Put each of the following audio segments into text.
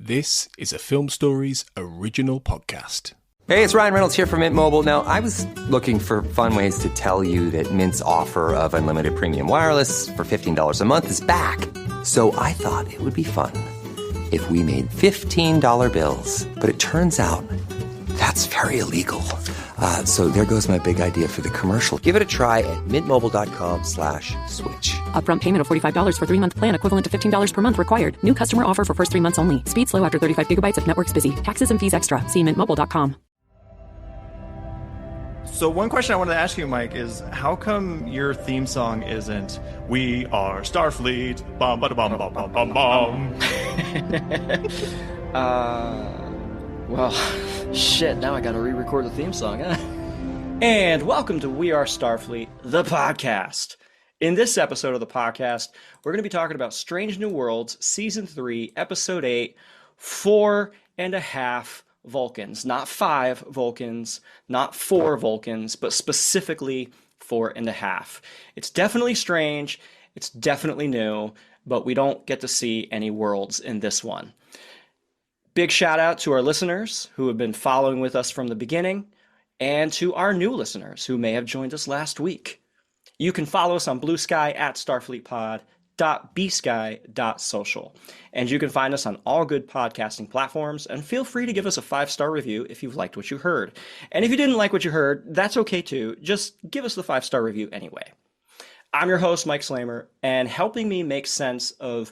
This is a Film Stories original podcast. Hey, it's Ryan Reynolds here from Mint Mobile. Now, I was looking for fun ways to tell you that Mint's offer of unlimited premium wireless for $15 a month is back. So I thought it would be fun if we made $15 bills. But it turns out that's very illegal. So there goes my big idea for the commercial. Give it a try at mintmobile.com/switch. Upfront payment of $45 for 3-month plan, equivalent to $15 per month required. New customer offer for first 3 months only. Speed slow after 35 gigabytes if network's busy. Taxes and fees extra. See mintmobile.com. So one question I wanted to ask you, Mike, is how come your theme song isn't "We Are Starfleet"? Bum ba bum bum bum bum bum. Well, shit, now I gotta re-record the theme song, huh? And welcome to We Are Starfleet, the podcast. In this episode of the podcast, we're going to be talking about Strange New Worlds, Season 3, Episode 8, 4.5 Vulcans. Not 5 Vulcans, not 4 Vulcans, but specifically 4.5. It's definitely strange, it's definitely new, but we don't get to see any worlds in this one. Big shout out to our listeners who have been following with us from the beginning, and to our new listeners who may have joined us last week. You can follow us on Blue Sky at starfleetpod.bsky.social. And you can find us on all good podcasting platforms, and feel free to give us a 5-star review if you've liked what you heard. And if you didn't like what you heard, that's okay too. Just give us the 5-star review anyway. I'm your host, Mike Slamer, and helping me make sense of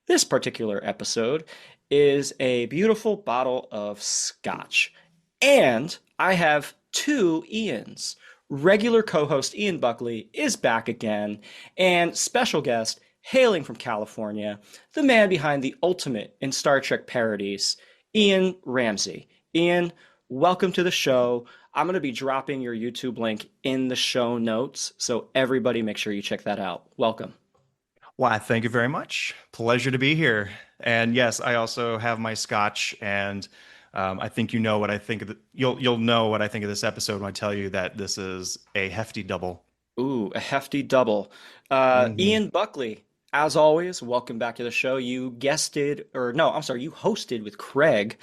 this particular episode is a beautiful bottle of scotch. And I have 2 Ians. Regular co-host Ian Buckley is back again, and special guest hailing from California, the man behind the ultimate in Star Trek parodies, IAN RAMSEY. Ian, welcome to the show. I'm going to be dropping your YouTube link in the show notes, so everybody make sure you check that out. Welcome. Why, thank you very much. Pleasure to be here. And yes, I also have my scotch, and I think you know what I think of you'll know what I think of this episode when I tell you that this is a hefty double. Ooh, a hefty double. Ian Buckley, as always, welcome back to the show. You hosted with Craig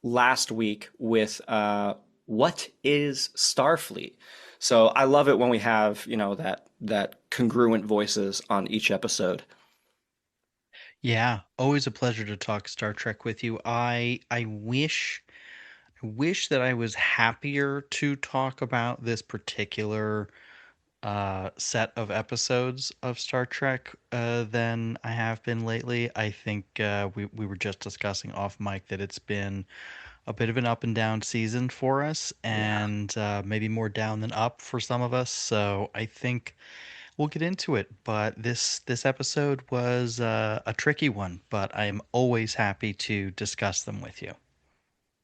last week with What is Starfleet? So I love it when we have, that congruent voices on each episode. Yeah, always a pleasure to talk Star Trek with you. I wish that I was happier to talk about this particular set of episodes of Star Trek than I have been lately. I think we were just discussing off mic that it's been a bit of an up and down season for us, and maybe more down than up for some of us. So I think we'll get into it, but this episode was a tricky one, but I am always happy to discuss them with you.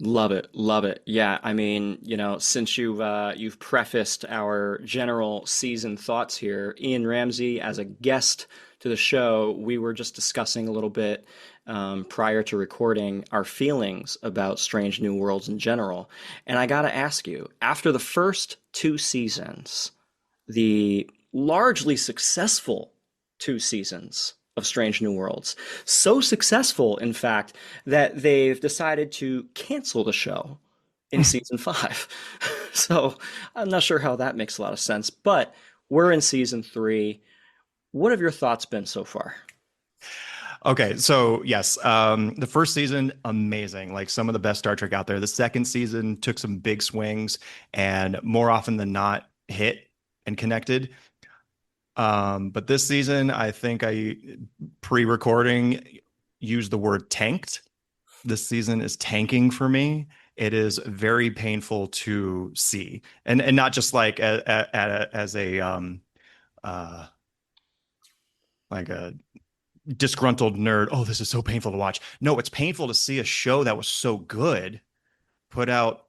Love it, love it. Yeah, I mean, since you've prefaced our general season thoughts here, Ian Ramsey as a guest to the show, we were just discussing a little bit prior to recording our feelings about Strange New Worlds in general. And I got to ask you, after the first 2 seasons, the largely successful 2 seasons of Strange New Worlds. So successful, in fact, that they've decided to cancel the show in season 5. So I'm not sure how that makes a lot of sense, but we're in season 3. What have your thoughts been so far? Okay, so yes, the first season, amazing. Like some of the best Star Trek out there. The second season took some big swings and more often than not hit and connected. But this season, I think I pre-recording used the word tanked. This season is tanking for me. It is very painful to see, and not just like as a like a disgruntled nerd. Oh, this is so painful to watch. No, it's painful to see a show that was so good put out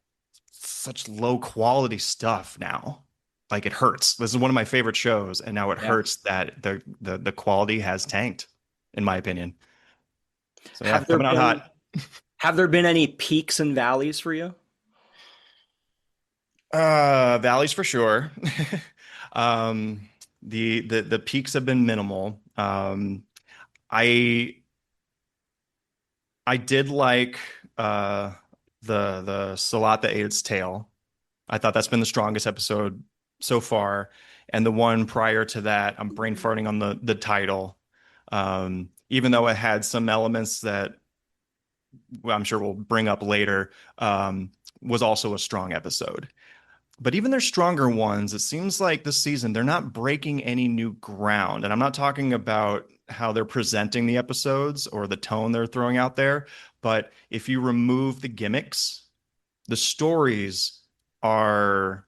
such low quality stuff now. Like it hurts. This is one of my favorite shows, and now it hurts that the quality has tanked, in my opinion. So yeah, coming out hot. Have there been any peaks and valleys for you? Valleys for sure. The peaks have been minimal. I I did like uh the Salat that ate its tail. I thought that's been the strongest episode so far. And the one prior to that, I'm brain farting on the title. Even though it had some elements that I'm sure we'll bring up later, was also a strong episode. But even their stronger ones, it seems like this season they're not breaking any new ground. And I'm not talking about how they're presenting the episodes or the tone they're throwing out there, but if you remove the gimmicks, the stories are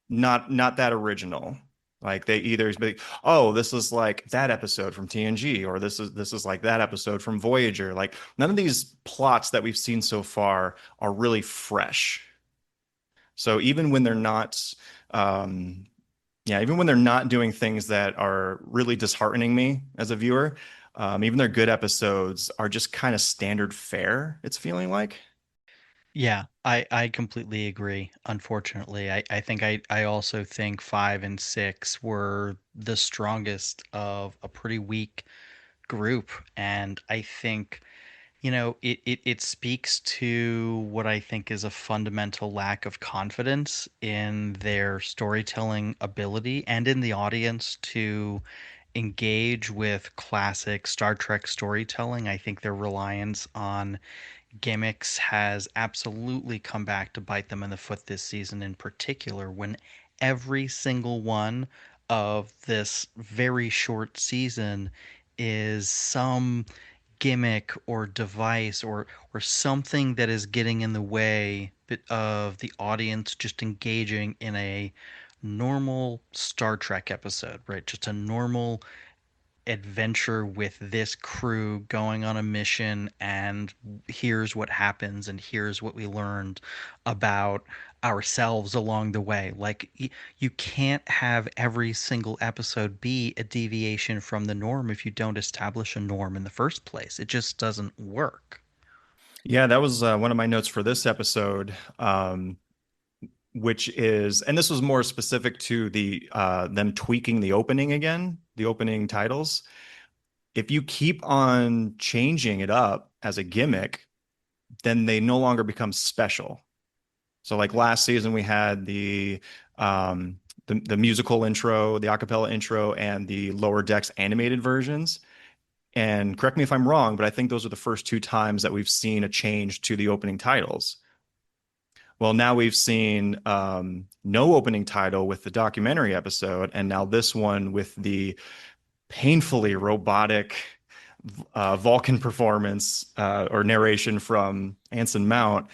not that original. Like they either be, oh, this is like that episode from TNG, or this is like that episode from Voyager. Like none of these plots that we've seen so far are really fresh. So even when they're not, um, yeah, even when they're not doing things that are really disheartening me as a viewer, even their good episodes are just kind of standard fare, it's feeling like. Yeah, I completely agree. Unfortunately, I think I also think 5 and 6 were the strongest of a pretty weak group. And I think, it speaks to what I think is a fundamental lack of confidence in their storytelling ability and in the audience to engage with classic Star Trek storytelling. I think their reliance on gimmicks has absolutely come back to bite them in the foot this season, in particular, when every single one of this very short season is some gimmick or device or something that is getting in the way of the audience just engaging in a normal Star Trek episode, right? Just a normal adventure with this crew going on a mission, and here's what happens and here's what we learned about ourselves along the way. Like you can't have every single episode be a deviation from the norm if you don't establish a norm in the first place. It just doesn't work. Yeah, that was one of my notes for this episode, which is, and this was more specific to the them tweaking the opening again, the opening titles. If you keep on changing it up as a gimmick, then they no longer become special. So like last season we had the musical intro, the acapella intro, and the lower decks animated versions. And correct me if I'm wrong, but I think those are the first two times that we've seen a change to the opening titles. Well, now we've seen no opening title with the documentary episode, and now this one with the painfully robotic Vulcan performance or narration from Anson Mount.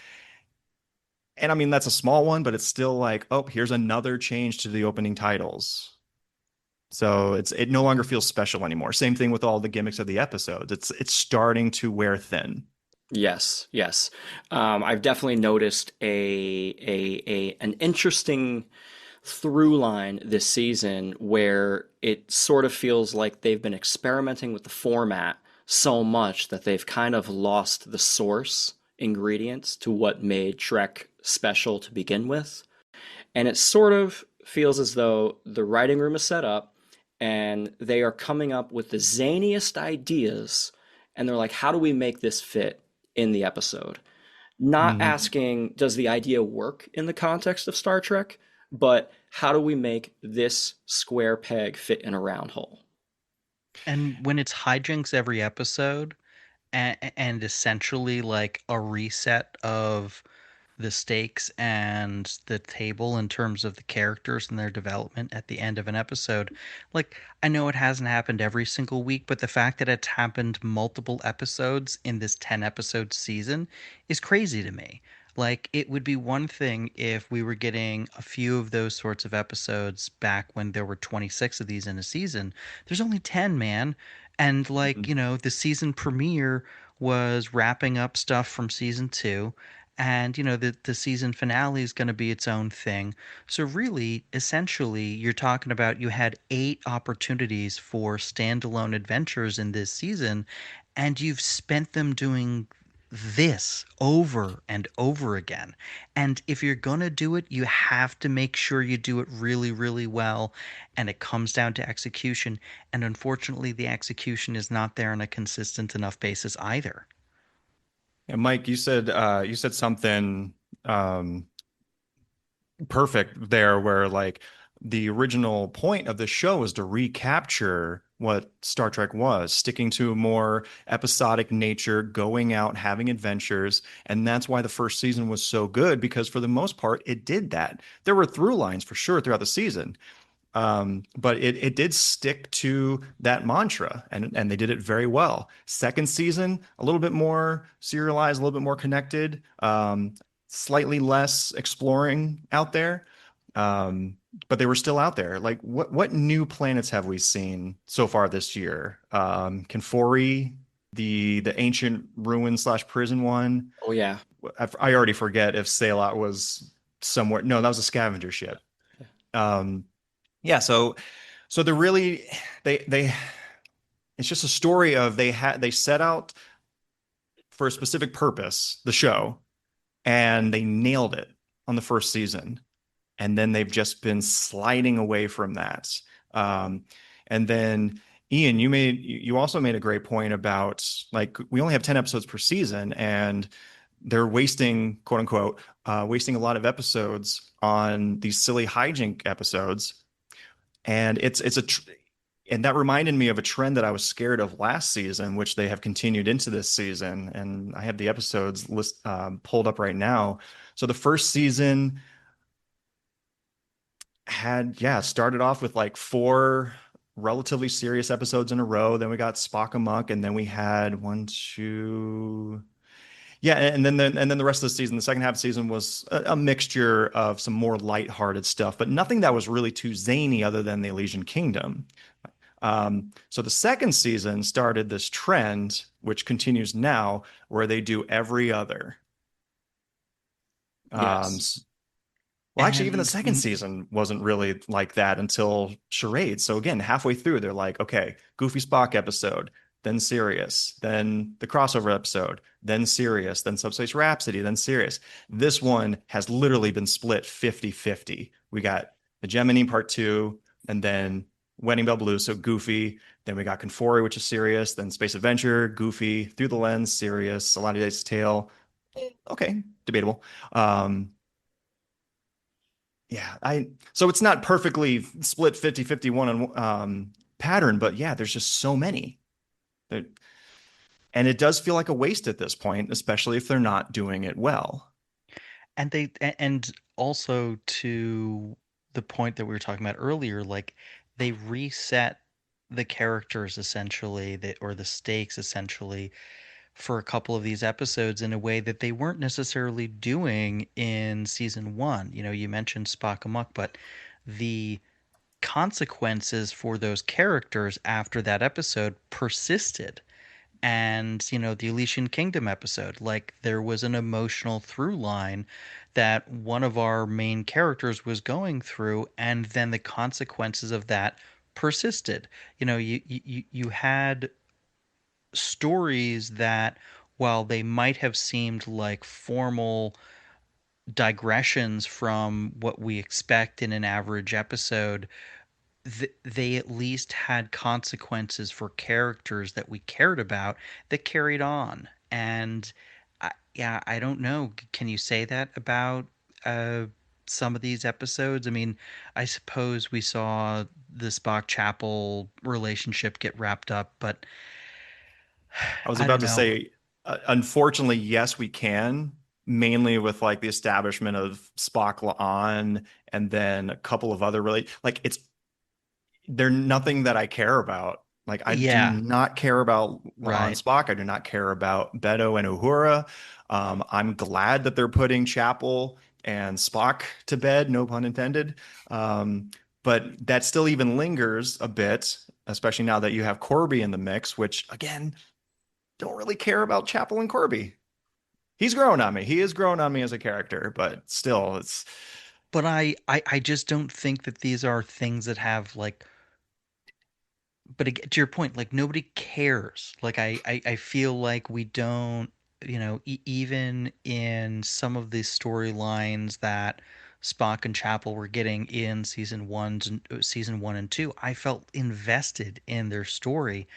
And I mean, that's a small one, but it's still like, oh, here's another change to the opening titles. So it no longer feels special anymore. Same thing with all the gimmicks of the episodes. It's starting to wear thin. Yes, yes. I've definitely noticed an interesting through line this season where it sort of feels like they've been experimenting with the format so much that they've kind of lost the source ingredients to what made Trek special to begin with. And it sort of feels as though the writing room is set up and they are coming up with the zaniest ideas. And they're like, how do we make this fit in the episode? Not Mhm. asking, does the idea work in the context of Star Trek, but how do we make this square peg fit in a round hole? And when it's hijinks every episode and essentially like a reset of the stakes and the table in terms of the characters and their development at the end of an episode. Like, I know it hasn't happened every single week, but the fact that it's happened multiple episodes in this 10 episode season is crazy to me. Like, it would be one thing if we were getting a few of those sorts of episodes back when there were 26 of these in a season. There's only 10, man. And, like, the season premiere was wrapping up stuff from season two, and the season finale is going to be its own thing. So really, essentially, you're talking about you had 8 opportunities for standalone adventures in this season, and you've spent them doing this over and over again. And if you're going to do it, you have to make sure you do it really, really well. And it comes down to execution. And unfortunately, the execution is not there on a consistent enough basis either. And Mike, you said something um, perfect there, where like the original point of the show was to recapture what Star Trek was, sticking to a more episodic nature, going out, having adventures. And that's why the first season was so good, because for the most part, it did that. There were through lines for sure throughout the season. But it did stick to that mantra, and they did it very well. Second season, a little bit more serialized, a little bit more connected, slightly less exploring out there. But they were still out there. Like what new planets have we seen so far this year? Kinfori, the ancient ruin slash prison one. Oh yeah. I already forget if Sailot was somewhere. No, that was a scavenger ship. Um, yeah, so they're really they it's just a story of they set out for a specific purpose, the show, and they nailed it on the first season. And then they've just been sliding away from that. Um, and then Ian, you also made a great point about, like, we only have 10 episodes per season, and they're wasting, quote unquote, wasting a lot of episodes on these silly hijink episodes. And and that reminded me of a trend that I was scared of last season, which they have continued into this season. And I have the episodes pulled up right now. So the first season started off with like four relatively serious episodes in a row. Then we got Spock Amok, and then we had one, two, yeah, and then the rest of the season, the second half of the season was a mixture of some more lighthearted stuff, but nothing that was really too zany other than the Elysian Kingdom. So the second season started this trend, which continues now, where they do every other. Um, Yes. well, actually, even the And second season wasn't really like that until Charade. So again, halfway through, they're like, okay, Goofy Spock episode, then Sirius, then the crossover episode, then Sirius, then Subspace Rhapsody, then Sirius. This one has literally been split 50-50. We got the Gemini Part 2, and then Wedding Bell Blue, so Goofy. Then we got Conforti, which is Sirius, then Space Adventure, Goofy, Through the Lens, Sirius, A Lot of Days Tale. Okay, debatable. Yeah, I so it's not perfectly split 50-51 on pattern, but yeah, there's just so many. There, and it does feel like a waste at this point, especially if they're not doing it well. and also to the point that we were talking about earlier, like they reset the characters essentially, or the stakes essentially, for a couple of these episodes in a way that they weren't necessarily doing in season one. You know, you mentioned Spock Amok, but the consequences for those characters after that episode persisted. And, you know, the Elysian Kingdom episode, like there was an emotional through line that one of our main characters was going through, and then the consequences of that persisted. You know, you had stories that, while they might have seemed like formal digressions from what we expect in an average episode, they at least had consequences for characters that we cared about that carried on. And yeah, I don't know. Can you say that about uh, some of these episodes? I mean, I suppose we saw the Spock Chapel relationship get wrapped up, but I was I about don't to know. say, unfortunately, yes, we can, mainly with like the establishment of Spock La'an, and then a couple of other really like they're nothing that I care about. Like, I do Yeah, not care about La'an right. Spock. I do not care about Beto and Uhura. I'm glad that they're putting Chapel and Spock to bed, no pun intended. Um, but that still even lingers a bit, especially now that you have Corby in the mix, which again, don't really care about Chapel and Corby. He's grown on me. He has grown on me as a character, but still, it's But I just don't think that these are things that have like, but to your point, like nobody cares. Like I feel like we don't, you know, even in some of the storylines that Spock and Chapel were getting in season one and two, I felt invested in their story.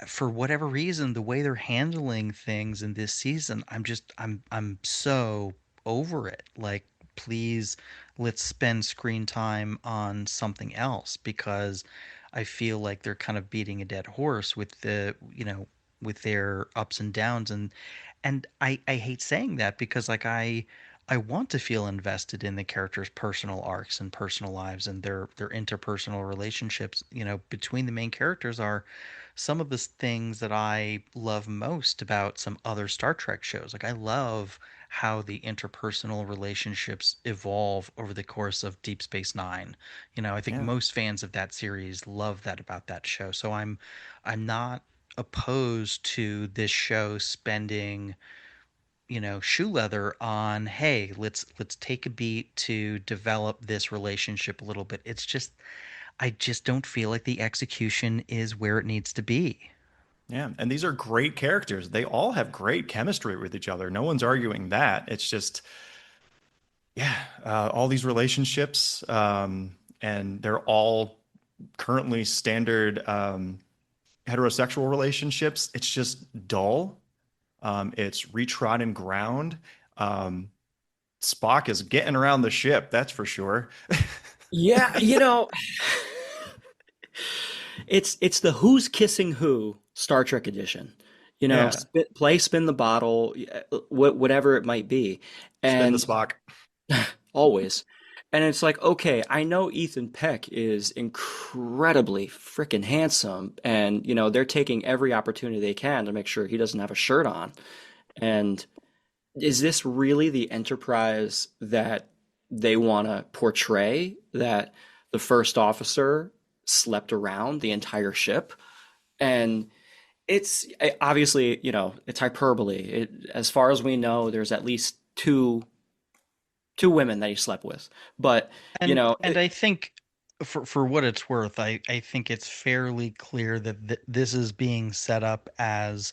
for whatever reason, the way they're handling things in this season, I'm so over it. Like, please, let's spend screen time on something else, because I feel like they're kind of beating a dead horse with with their ups and downs. And I hate saying that, because like I want to feel invested in the characters' personal arcs and personal lives and their interpersonal relationships, between the main characters, are some of the things that I love most about some other Star Trek shows. Like, I love how the interpersonal relationships evolve over the course of Deep Space Nine. I think Yeah. most fans of that series love that about that show. So I'm not opposed to this show spending, shoe leather on, hey, let's take a beat to develop this relationship a little bit. It's just, I just don't feel like the execution is where it needs to be. Yeah, and these are great characters. They all have great chemistry with each other. No one's arguing that. It's just, yeah, all these relationships, and they're all currently standard heterosexual relationships. It's just dull. It's retrodden ground. Um, Spock is getting around the ship, that's for sure. Yeah, it's the who's kissing who Star Trek edition. Yeah, Spin the bottle, whatever it might be, spin the and Spock. always. And it's like, okay, I know Ethan Peck is incredibly freaking handsome, and they're taking every opportunity they can to make sure he doesn't have a shirt on. And is this really the Enterprise that they want to portray? That the first officer slept around the entire ship? And it's obviously, it's hyperbole. As far as we know, there's at least two women that he slept with. But, And I think, for what it's worth, I think it's fairly clear that this is being set up as,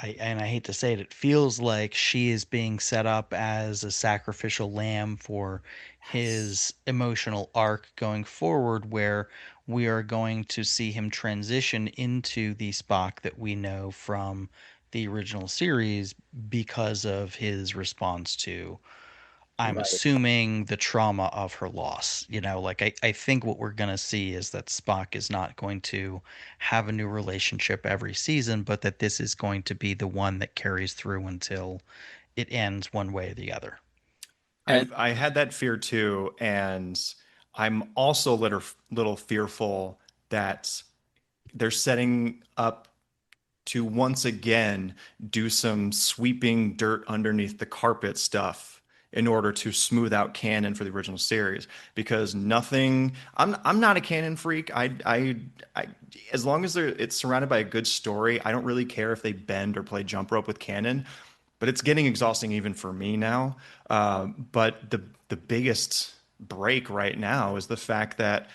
and I hate to say it, it feels like she is being set up as a sacrificial lamb for his emotional arc going forward, where we are going to see him transition into the Spock that we know from the original series, because of his response to, I'm right. assuming, the trauma of her loss. Like, I think what we're going to see is that Spock is not going to have a new relationship every season, but that this is going to be the one that carries through until it ends one way or the other. And I had that fear too, and I'm also a little fearful that they're setting up to once again do some sweeping dirt underneath the carpet stuff in order to smooth out canon for the original series, because nothing, I'm not a canon freak. I as long as it's surrounded by a good story, I don't really care if they bend or play jump rope with canon, but it's getting exhausting even for me now. But the biggest break right now is the fact that,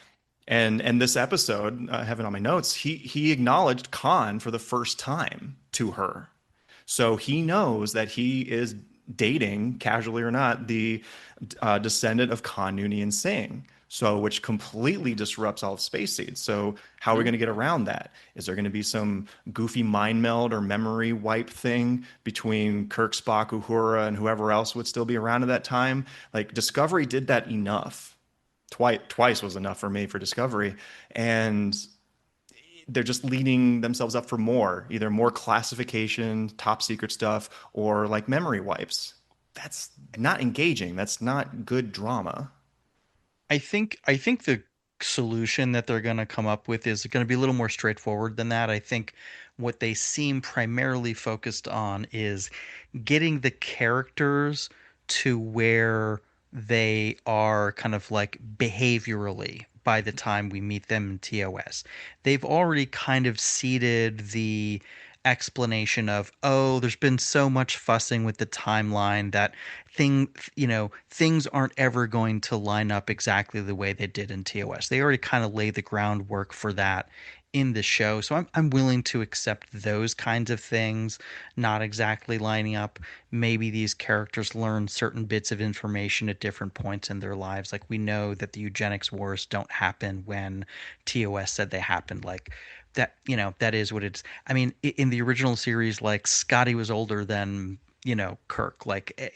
and this episode, I have it on my notes, he acknowledged Khan for the first time to her. So he knows that he is dating, casually or not, the descendant of Khan Noonien Singh. So, which completely disrupts all of Space Seed. So, how are we going to get around that? Is there going to be some goofy mind meld or memory wipe thing between Kirk, Spock, Uhura, and whoever else would still be around at that time? Like, Discovery did that enough. Twice was enough for me for Discovery. And they're just leading themselves up for more, either more classification, top secret stuff, or like memory wipes. That's not engaging. That's not good drama. I think the solution that they're going to come up with is going to be a little more straightforward than that. I think what they seem primarily focused on is getting the characters to where they are kind of like behaviorally by the time we meet them in TOS. They've already kind of seeded the explanation of, oh, there's been so much fussing with the timeline that things aren't ever going to line up exactly the way they did in TOS. They already kind of laid the groundwork for that in the show. So I'm willing to accept those kinds of things not exactly lining up. Maybe these characters learn certain bits of information at different points in their lives. Like, we know that the eugenics wars don't happen when TOS said they happened. Like, that, that is what it's. I mean, in the original series, like Scotty was older than, Kirk. Like,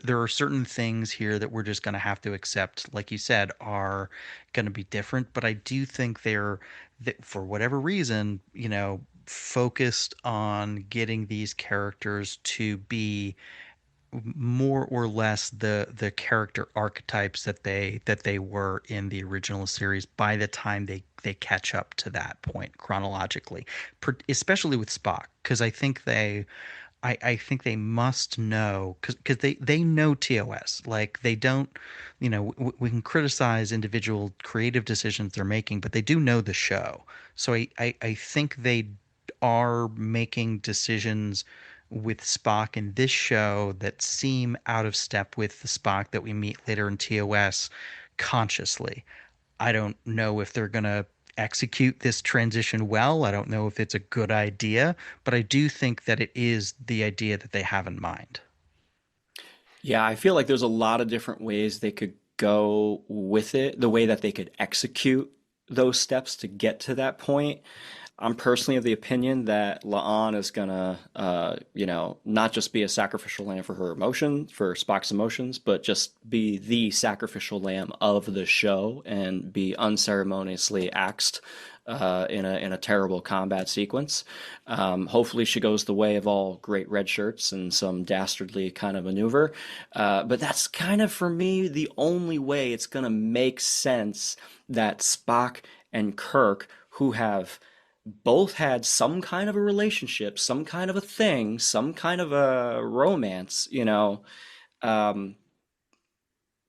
there are certain things here that we're just going to have to accept, like you said, are going to be different. But I do think they're, that for whatever reason, focused on getting these characters to be more or less the character archetypes that they were in the original series by the time they catch up to that point chronologically, especially with Spock, because I think they must know, because they know TOS. Like, they don't, we can criticize individual creative decisions they're making, but they do know the show. So I think they are making decisions with Spock in this show that seem out of step with the Spock that we meet later in TOS consciously. I don't know if they're going to execute this transition well. I don't know if it's a good idea, but I do think that it is the idea that they have in mind. Yeah, I feel like there's a lot of different ways they could go with it, the way that they could execute those steps to get to that point. I'm personally of the opinion that La'an is gonna, not just be a sacrificial lamb for her emotion, for Spock's emotions, but just be the sacrificial lamb of the show and be unceremoniously axed in a terrible combat sequence. Hopefully, she goes the way of all great red shirts and some dastardly kind of maneuver. But that's kind of, for me, the only way it's gonna make sense that Spock and Kirk, who have both had some kind of a relationship, some kind of a thing, some kind of a romance, um,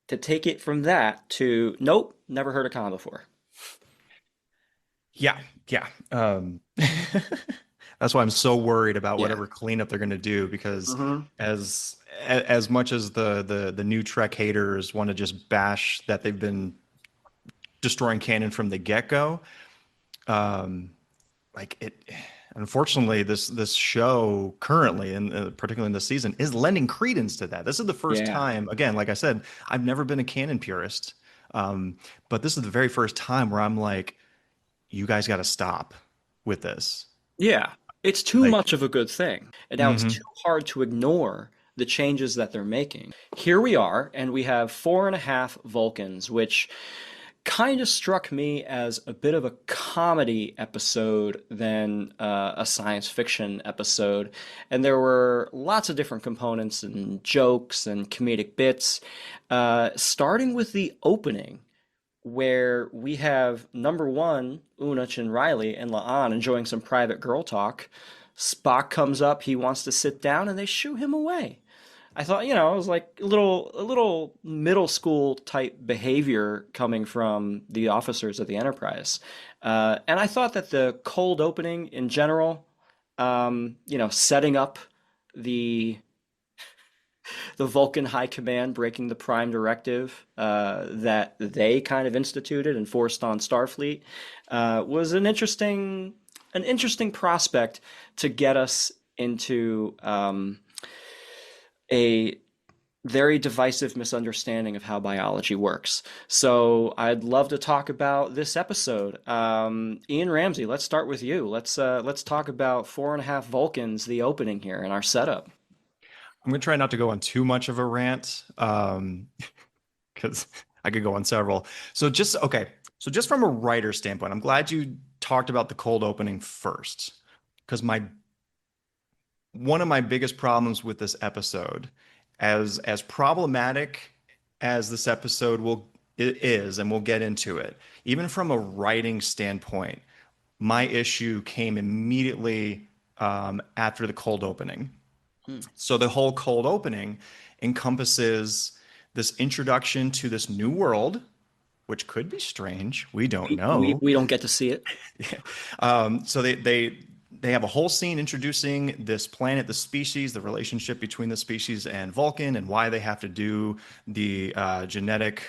to take it from that to nope, never heard of Khan before. Yeah, yeah. That's why I'm so worried about Yeah. whatever cleanup they're going to do, because Hmm. as much as the new Trek haters want to just bash that they've been destroying canon from the get-go, um, like it, unfortunately, this show currently, and particularly in this season, is lending credence to that. This is the first Yeah. time, again, like I said, I've never been a canon purist, but this is the very first time where I'm like, you guys got to stop with this. Yeah. It's too Like, much of a good thing. And now it's mhm. too hard to ignore the changes that they're making. Here we are, and we have 4.5 Vulcans, which kind of struck me as a bit of a comedy episode than a science fiction episode. And there were lots of different components and jokes and comedic bits, starting with the opening, where we have number one, Unach and Riley and La'an enjoying some private girl talk. Spock comes up, he wants to sit down, and they shoo him away. I thought, it was like a little middle school type behavior coming from the officers of the Enterprise. And I thought that the cold opening in general, setting up the the Vulcan High Command breaking the Prime Directive that they kind of instituted and forced on Starfleet, was an interesting prospect to get us into a very divisive misunderstanding of how biology works. So I'd love to talk about this episode. Ian Ramsey, let's start with you. Let's talk about 4.5 Vulcans, the opening here, and our setup. I'm gonna try not to go on too much of a rant, because I could go on several. So just okay. So just from a writer standpoint, I'm glad you talked about the cold opening first, because my one of my biggest problems with this episode, as problematic as this episode will it is, and we'll get into it, even from a writing standpoint, my issue came immediately after the cold opening. Hmm. So the whole cold opening encompasses this introduction to this new world, which could be strange. We don't We know. we don't get to see it. So they have a whole scene introducing this planet, the species, the relationship between the species and Vulcan, and why they have to do the genetic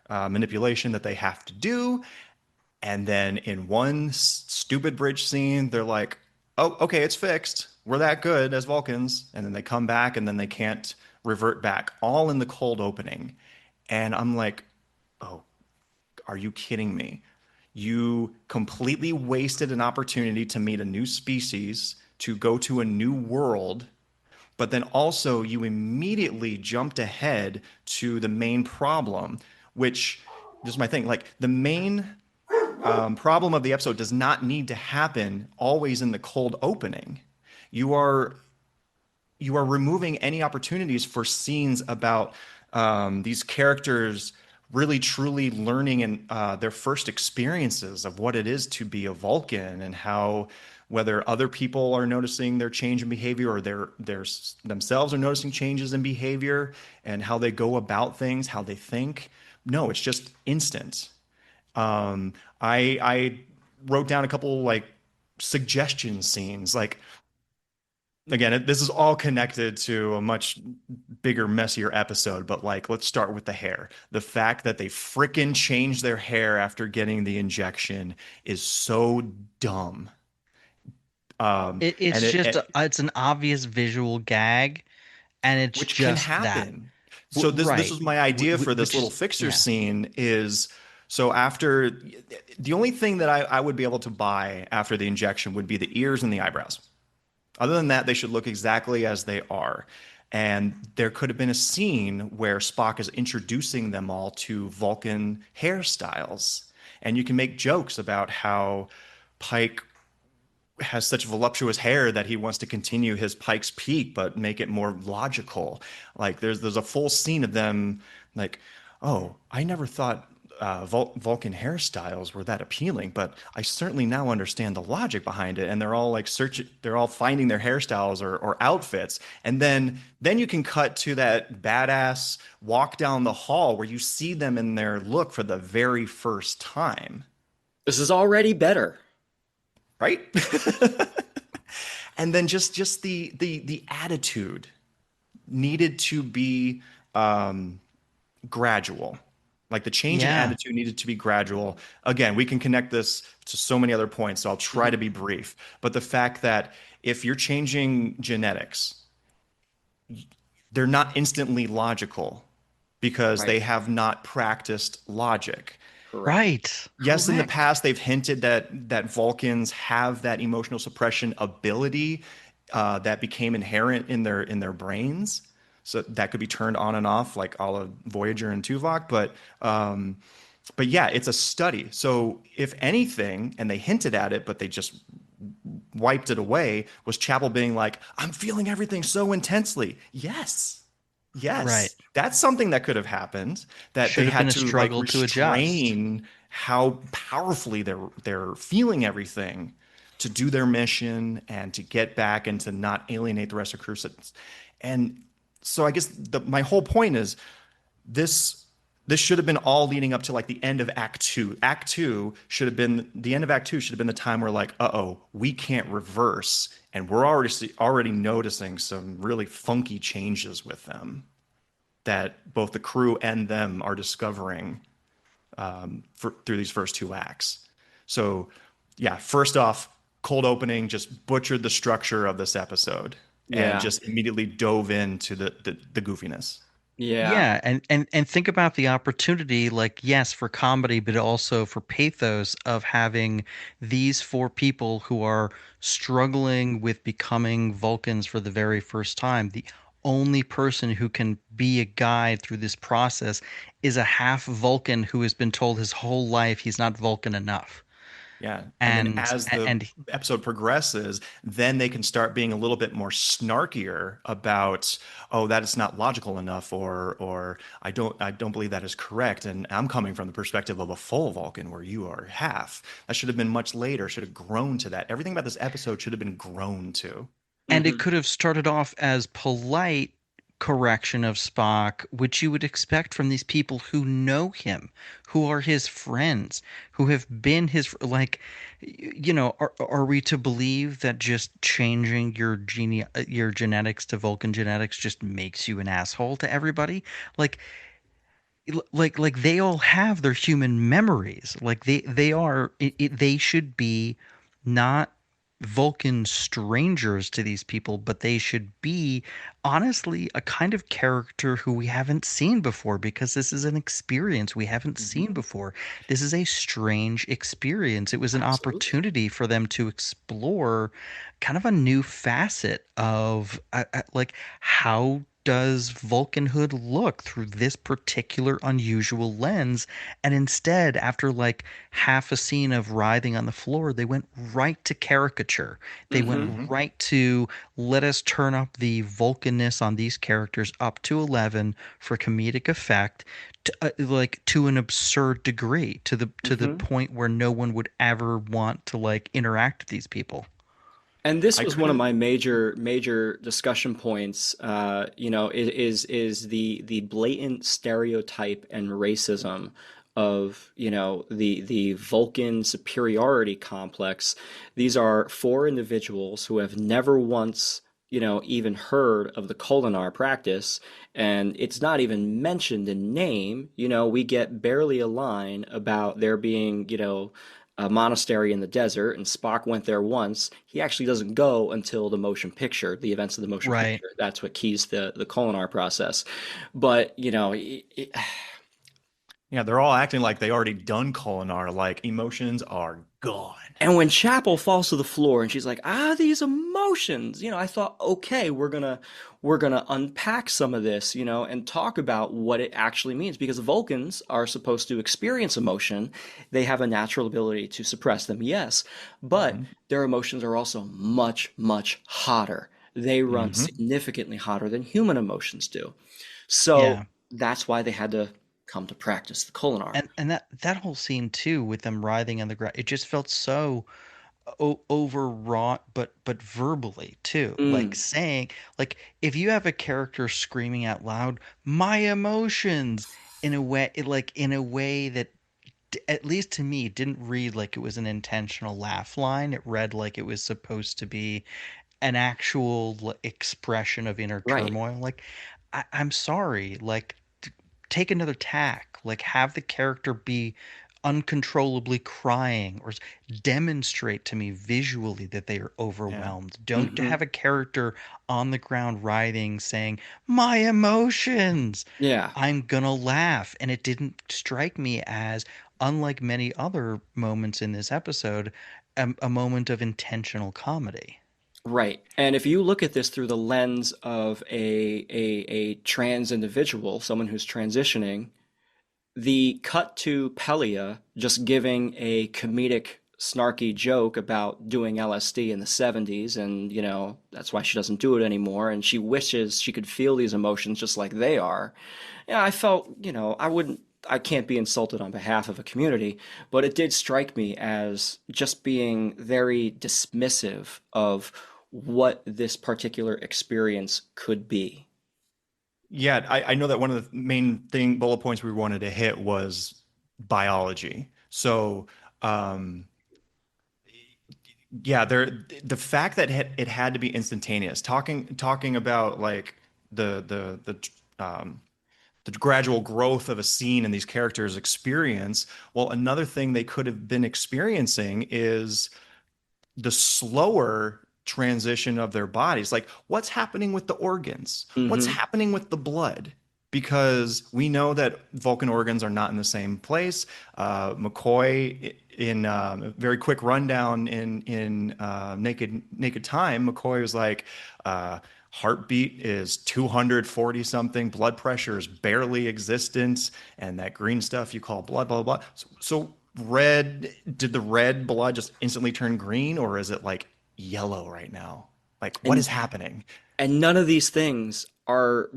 manipulation that they have to do. And then in one stupid bridge scene, they're like, "Oh, okay, it's fixed. We're that good as Vulcans." And then they come back, and then they can't revert back. All in the cold opening, and I'm like, "Oh, are you kidding me? You completely wasted an opportunity to meet a new species, to go to a new world, but then also you immediately jumped ahead to the main problem, which this is my thing. Like the main problem of the episode does not need to happen always in the cold opening. You are you are removing any opportunities for scenes about these characters really truly learning in their first experiences of what it is to be a Vulcan and how whether other people are noticing their change in behavior or their themselves are noticing changes in behavior and how they go about things, how they think. No, it's just instant. I wrote down a couple like suggestion scenes like again, this is all connected to a much bigger, messier episode, but like, let's start with the hair. The fact that they frickin' changed their hair after getting the injection is so dumb. It's And just it's an obvious visual gag, and it's which can just that. happen. So this Right. was my idea for this Which little is, fixer yeah. scene is so after the only thing that I would be able to buy after the injection would be the ears and the eyebrows. Other than that, they should look exactly as they are. And there could have been a scene where Spock is introducing them all to Vulcan hairstyles. And you can make jokes about how Pike has such voluptuous hair that he wants to continue his Pike's Peak, but make it more logical. Like there's a full scene of them like, oh, I never thought Vulcan hairstyles were that appealing, but I certainly now understand the logic behind it. And they're all like searching, they're all finding their hairstyles or outfits. And then you can cut to that badass walk down the hall where you see them in their look for the very first time, This is already better. right? And then just the attitude needed to be gradual. Like the change in Yeah. attitude needed to be gradual. Again, we can connect this to so many other points, so I'll try to be brief. But the fact that if you're changing genetics, they're not instantly logical because Right. they have not practiced logic. Correct. Right. Yes, in the Correct. past they've hinted that Vulcans have that emotional suppression ability that became inherent in their brains, so that could be turned on and off, like a la Voyager and Tuvok. But yeah, it's a study. So if anything, and they hinted at it, but they just wiped it away, was Chapel being like, "I'm feeling everything so intensely." Yes, Right. yes, that's something that could have happened. That Should they have been had a to like struggle to adjust. restrain how powerfully they're feeling everything to do their mission and to get back and to not alienate the rest of crew. And so I guess my whole point is this this should have been all leading up to like the end of Act Two. Act Two should have been the end of Act Two should have been the time where like, uh-oh, we can't reverse, and we're already noticing some really funky changes with them that both the crew and them are discovering through these first two acts. So, yeah, first off, cold opening just butchered the structure of this episode and Yeah. just immediately dove into the goofiness. Yeah. Yeah, and think about the opportunity, like yes, for comedy, but also for pathos of having these four people who are struggling with becoming Vulcans for the very first time. The only person who can be a guide through this process is a half Vulcan who has been told his whole life he's not Vulcan enough. Yeah. And then And as the and episode progresses, then they can start being a little bit more snarkier about, oh, that is not logical enough, or I don't believe that is correct. And I'm coming from the perspective of a full Vulcan where you are half. That should have been much later, should have grown to that. Everything about this episode should have been grown to. And it Hmm. could have started off as polite correction of Spock, which you would expect from these people who know him, who are his friends, who have been his like, are we to believe that just changing your genetics to Vulcan genetics just makes you an asshole to everybody? Like like they all have their human memories. Like they are they should be not Vulcan strangers to these people, but they should be honestly a kind of character who we haven't seen before because this is an experience we haven't seen before. This is a strange experience. It was an Absolutely. opportunity for them to explore kind of a new facet of like how does Vulcanhood look through this particular unusual lens? And instead, after like half a scene of writhing on the floor, they went right to caricature. They went Hmm. Hmm. right to let us turn up the Vulcanness on these characters up to 11 for comedic effect, like to an absurd degree, to the Hmm. point where no one would ever want to like interact with these people. And this I was one of couldn't. my major discussion points. Is the blatant stereotype and racism of the Vulcan superiority complex. These are four individuals who have never once even heard of the Kolinar practice, and it's not even mentioned in name. We get barely a line about there being a monastery in the desert, and Spock went there once. He actually doesn't go until the motion picture, the events of the motion Right. picture. That's what keys the Kolinar process. But Yeah, they're all acting like they already done Kolinar, like emotions are gone. and when Chapel falls to the floor and she's like, these emotions, I thought, okay, we're gonna unpack some of this, and talk about what it actually means because Vulcans are supposed to experience emotion. They have a natural ability to suppress them, yes, but Hmm. their emotions are also much, much hotter. They run Hmm. significantly hotter than human emotions do. So Yeah. that's why they had to come to practice the Kolinar. And that whole scene too with them writhing on the ground, it just felt so overwrought, but verbally too, like Mm, saying, like, if you have a character screaming out loud my emotions in a way, in a way that at least to me didn't read like it was an intentional laugh line. It read like it was supposed to be an actual expression of inner right. turmoil. Like, I'm sorry, like, take another tack. Like, have the character be uncontrollably crying or demonstrate to me visually that they are Yeah. overwhelmed. Don't Hmm. have a character on the ground writhing, saying, my emotions. Yeah. I'm gonna laugh. And it didn't strike me as, unlike many other moments in this episode, a moment of intentional comedy. Right. And if you look at this through the lens of a trans individual, someone who's transitioning, the cut to Pelia just giving a comedic, snarky joke about doing LSD in the 70s, and, that's why she doesn't do it anymore, and she wishes she could feel these emotions just like they are. Yeah, I felt, I can't be insulted on behalf of a community, but it did strike me as just being very dismissive of what this particular experience could be. Yeah, I know that one of the main bullet points we wanted to hit was biology. So, um, yeah, the fact that it had to be instantaneous, talking about like um, the gradual growth of a scene and these characters' experience. Well, another thing they could have been experiencing is the slower transition of their bodies. Like, what's happening with the organs? What's Hmm. happening with the blood? Because we know that Vulcan organs are not in the same place. McCoy, in a very quick rundown in Naked Time, McCoy was like, heartbeat is 240 something, blood pressure is barely existent, and that green stuff you call blood, blah blah blah. So red, did the red blood just instantly turn green, or is it like yellow right now? Like, what is And happening? and none of these things are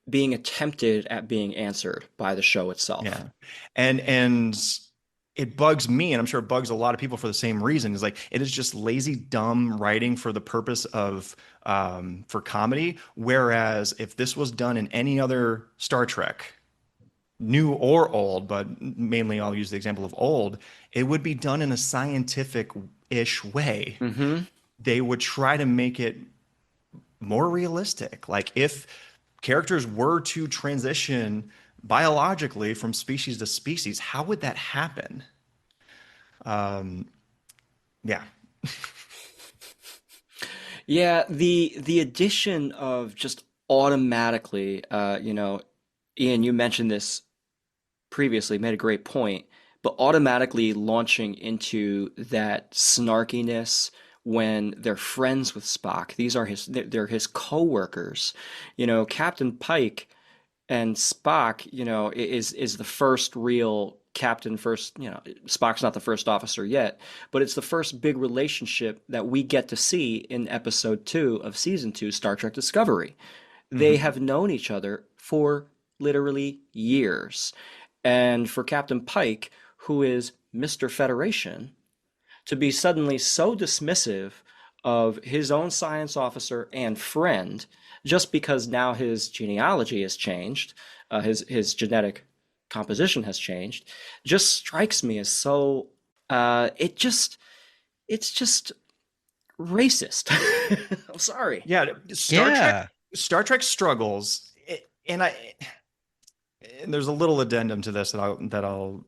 being attempted at being answered by the show itself. Yeah. And it bugs me, and I'm sure it bugs a lot of people for the same reason. Is like it is just lazy, dumb writing for the purpose of for comedy. Whereas if this was done in any other Star Trek, new or old, but mainly I'll use the example of old, it would be done in a scientific-ish way. Hmm. They would try to make it more realistic. Like if characters were to transition biologically from species to species, how would that happen? Yeah. Yeah, the addition of just automatically, Ian, you mentioned this previously, made a great point, but automatically launching into that snarkiness when they're friends with Spock. These are they're his co-workers. Captain Pike and Spock, is the first real captain, first, Spock's not the first officer yet, but it's the first big relationship that we get to see in episode 2 of season 2, Star Trek Discovery. They Hmm. have known each other for literally years. And for Captain Pike, who is Mr. Federation, to be suddenly so dismissive of his own science officer and friend just because now his genealogy has changed, his genetic composition has changed, just strikes me as so it's just racist. I'm sorry. Yeah, Star Trek. Yeah. Star Trek struggles, and and there's a little addendum to this that I'll.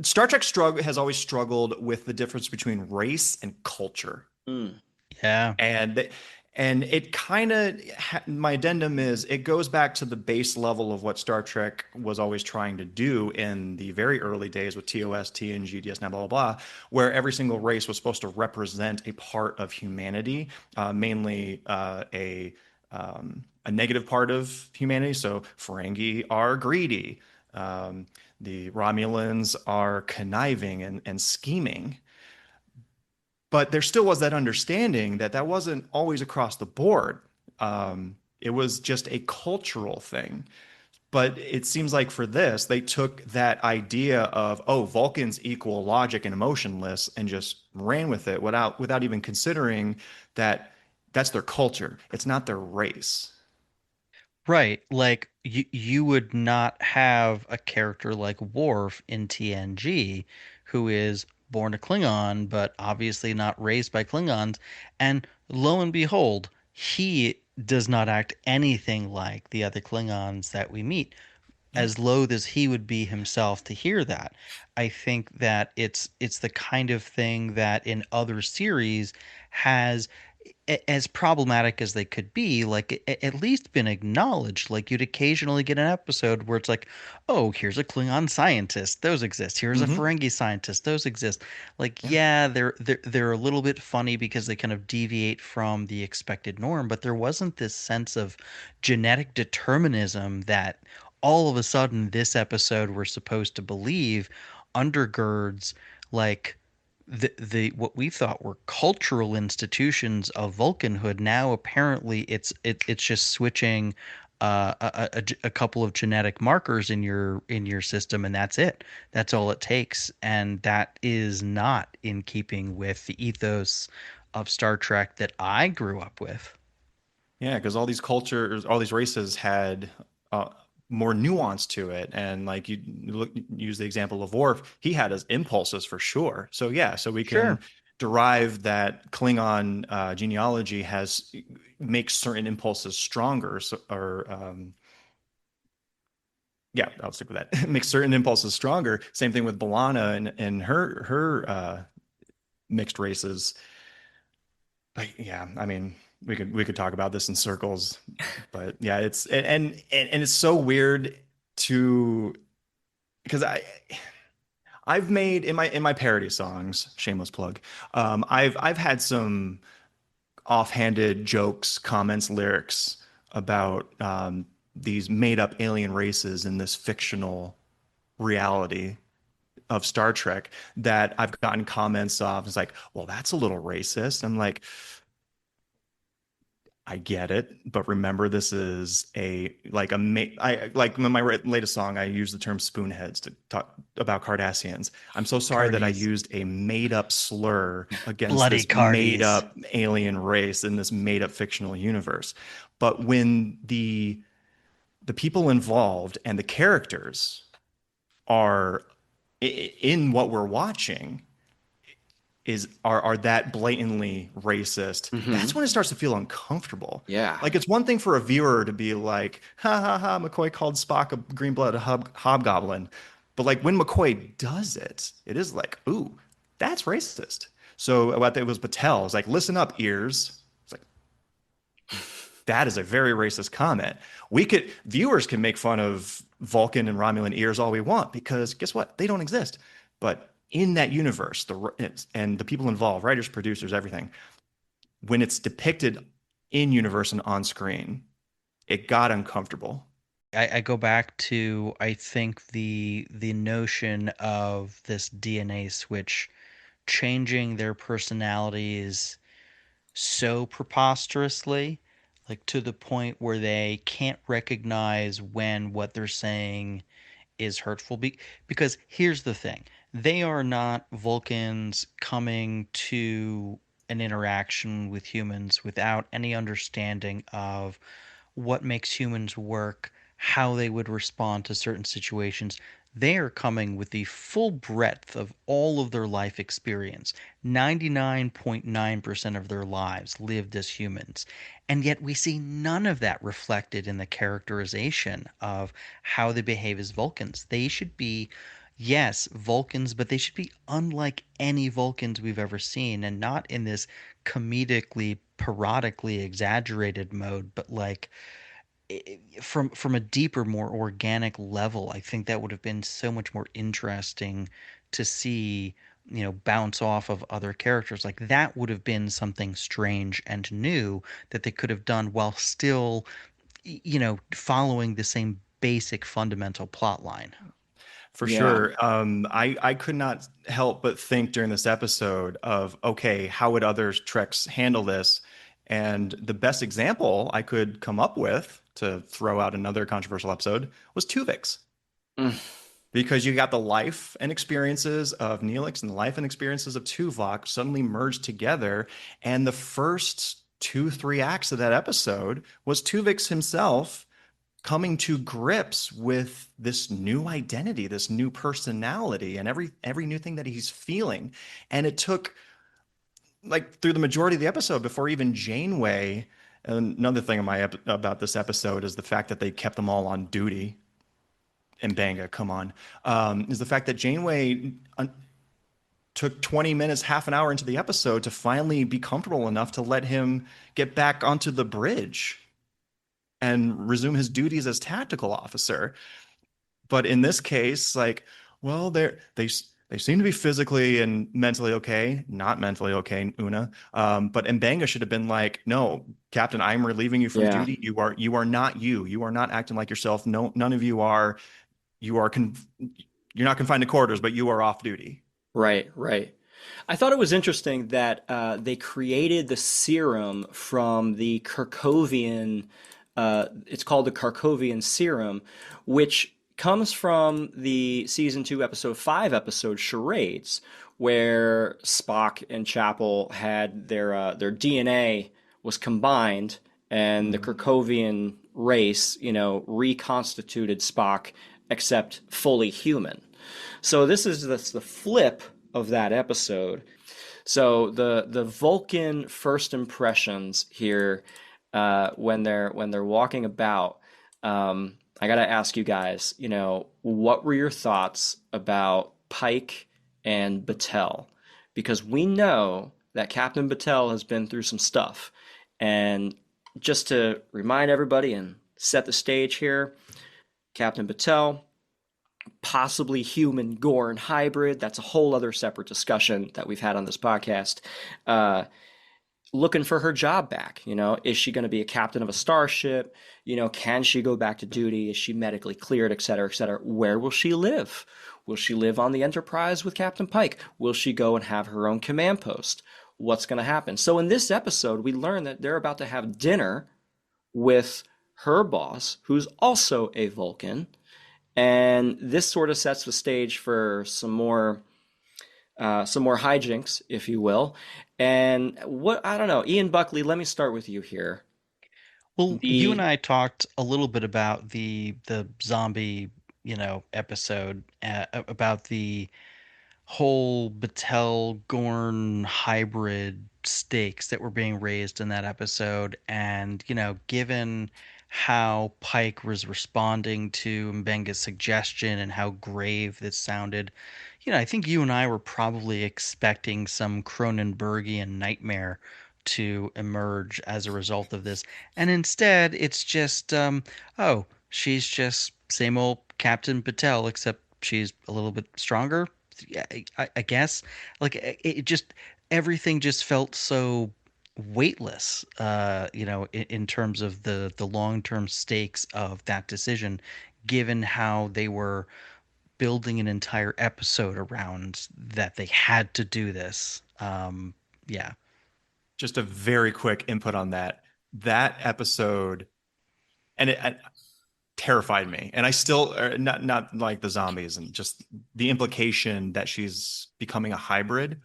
Star Trek has always struggled with the difference between race and culture. Mm. Yeah. And it kind of, my addendum is it goes back to the base level of what Star Trek was always trying to do in the very early days with TOS, TNG, DS9, blah, blah, blah, where every single race was supposed to represent a part of humanity, mainly a negative part of humanity. So Ferengi are greedy. The Romulans are conniving and scheming. But there still was that understanding that that wasn't always across the board. It was just a cultural thing. But it seems like for this, they took that idea of, oh, Vulcans equal logic and emotionless and just ran with it without even considering that that's their culture. It's not their race. Right. Like you would not have a character like Worf in TNG who is born a Klingon, but obviously not raised by Klingons. And lo and behold, he does not act anything like the other Klingons that we meet. Yeah. As loath as he would be himself to hear that, I think that it's the kind of thing that in other series has as problematic as they could be, like at least been acknowledged. Like you'd occasionally get an episode where it's like, oh, here's a Klingon scientist, those exist. Here's a Hmm. Ferengi scientist, those exist. Like, Yeah. yeah, they're a little bit funny because they kind of deviate from the expected norm, but there wasn't this sense of genetic determinism that all of a sudden this episode we're supposed to believe undergirds like the what we thought were cultural institutions of Vulcanhood. Now apparently it's just switching a couple of genetic markers in your system, and that's it. That's all it takes, and that is not in keeping with the ethos of Star Trek that I grew up with. Yeah, because all these cultures, all these races had more nuance to it. And like you use the example of Worf, he had his impulses for sure. So yeah, so we can Sure. derive that Klingon genealogy has makes certain impulses stronger. So, or yeah, I'll stick with that. Makes certain impulses stronger. Same thing with B'Elanna and her mixed races. But yeah, I mean, we could talk about this in circles, but yeah, it's and it's so weird to because I've made in my parody songs, shameless plug, I've had some offhanded jokes, comments, lyrics about these made up alien races in this fictional reality of Star Trek that I've gotten comments of. It's like, well, that's a little racist. I'm like, I get it, but remember, this is a like I like in my latest song, I use the term spoonheads to talk about Cardassians. I'm so sorry that I Cardies. used a made up slur against Bloody this made Cardies. up alien race in this made up fictional universe. But when the people involved and the characters are in what we're watching are that blatantly racist, Hmm. that's when it starts to feel uncomfortable. Yeah. Like it's one thing for a viewer to be like, ha ha ha, McCoy called Spock a green-blooded hobgoblin. But like when McCoy does it, it is like, ooh, that's racist. So what it was Battelle. It's like, listen up, ears. It's like, that is a very racist comment. Viewers can make fun of Vulcan and Romulan ears all we want because guess what? They don't exist. But in that universe, and the people involved, writers, producers, everything, when it's depicted in universe and on screen, it got uncomfortable. I go back to, I think, the notion of this DNA switch changing their personalities so preposterously, like to the point where they can't recognize when what they're saying is hurtful. Because here's the thing, they are not Vulcans coming to an interaction with humans without any understanding of what makes humans work, how they would respond to certain situations. They are coming with the full breadth of all of their life experience, 99.9% of their lives lived as humans. And yet we see none of that reflected in the characterization of how they behave as Vulcans. They should be, yes, Vulcans, but they should be unlike any Vulcans we've ever seen, and not in this comedically, parodically exaggerated mode, but like from a deeper, more organic level. I think that would have been so much more interesting to see, bounce off of other characters. Like that would have been something strange and new that they could have done while still, following the same basic fundamental plot line. For Yeah. sure. I could not help but think during this episode of, okay, how would other Treks handle this? And the best example I could come up with to throw out another controversial episode was Tuvix. Mm. Because you got the life and experiences of Neelix and the life and experiences of Tuvok suddenly merged together. And the first 2-3 acts of that episode was Tuvix himself coming to grips with this new identity, this new personality, and every new thing that he's feeling. And it took like through the majority of the episode before even Janeway. Another thing about this episode is the fact that they kept them all on duty. And Banga, come on, is the fact that Janeway took 20 minutes, half an hour into the episode to finally be comfortable enough to let him get back onto the bridge and resume his duties as tactical officer. But in this case, like, well, they seem to be physically and mentally okay, not mentally okay, Una. But M'Benga should have been like, no, Captain, I'm relieving you from duty. You are not you. You are not acting like yourself. No, none of you are. You're not confined to quarters, but you are off duty. Right, right. I thought it was interesting that they created the serum from the Kirkovian. It's called the Kirkovian serum, which comes from the season 2, episode 5 episode Charades, where Spock and Chapel had their DNA was combined, and the Kirkovian race, reconstituted Spock, except fully human. So this is the flip of that episode. So the Vulcan first impressions here, when they're walking about, I gotta ask you guys, what were your thoughts about Pike and Battelle? Because we know that Captain Battelle has been through some stuff. And just to remind everybody and set the stage here, Captain Battelle, possibly human Gorn hybrid. That's a whole other separate discussion that we've had on this podcast. Looking for her job back. Is she going to be a captain of a starship? Can she go back to duty? Is she medically cleared, et cetera, et cetera? Where will she live? Will she live on the Enterprise with Captain Pike? Will she go and have her own command post? What's going to happen? So in this episode, we learn that they're about to have dinner with her boss, who's also a Vulcan. And this sort of sets the stage for some more hijinks, if you will. And I don't know, Ian Buckley, let me start with you here. Well, you and I talked a little bit about the zombie, episode, about the whole Battelle Gorn hybrid stakes that were being raised in that episode. And, given how Pike was responding to M'Benga's suggestion and how grave this sounded, I think you and I were probably expecting some Cronenbergian nightmare to emerge as a result of this. And instead, it's just, oh, she's just same old Captain Patel, except she's a little bit stronger. Yeah, I guess. Like, it just, everything just felt so weightless, in terms of the long-term stakes of that decision, given how they were building an entire episode around that they had to do this. Yeah. Just a very quick input on that. That episode, and it terrified me. And I still, not like the zombies and just the implication that she's becoming a hybrid.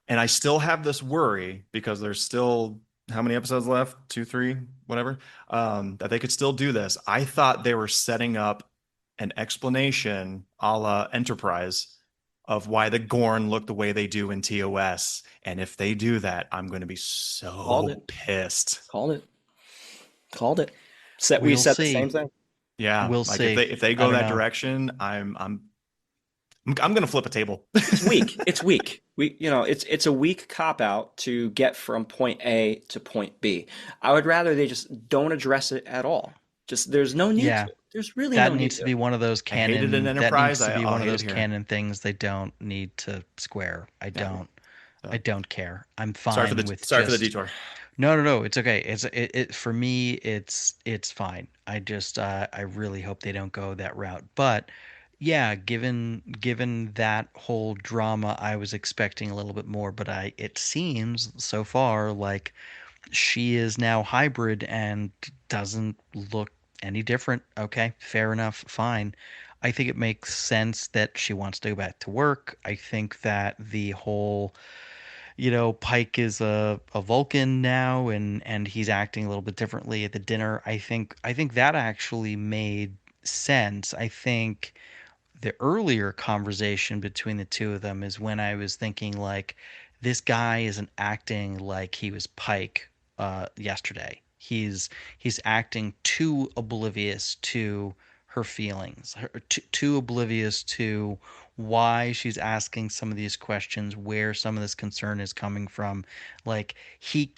And I still have this worry because there's still how many episodes left? Two, three, whatever. That they could still do this. I thought they were setting up an explanation a la Enterprise of why the Gorn look the way they do in TOS. And if they do that, I'm going to be Called so it. pissed. Called it. Called it. We We'll said the see. same thing. Yeah, We'll like see. if they I go don't that know. direction, I'm going to flip a table. It's weak. It's weak. It's a weak cop out to get from point A to point B. I would rather they just don't address it at all. Just there's no need Yeah. to. There's really no That need needs to to. be one of those I hated an canon. That needs Enterprise. to be I'll one of hate it those here. canon things they don't need to square. I Yeah. don't. So, I don't care. I'm sorry fine with sorry for the just. detour. No, no, no. It's okay. It for me. It's fine. I just I really hope they don't go that route. But yeah, given that whole drama, I was expecting a little bit more. But it seems so far like she is now hybrid and doesn't look any different. Okay, fair enough, fine. I think it makes sense that she wants to go back to work. I think that the whole, Pike is a Vulcan now, and he's acting a little bit differently at the dinner. I think that actually made sense. I think the earlier conversation between the two of them is when I was thinking like this guy isn't acting like he was Pike yesterday. He's acting too oblivious to her feelings, too oblivious to why she's asking some of these questions, where some of this concern is coming from. Like he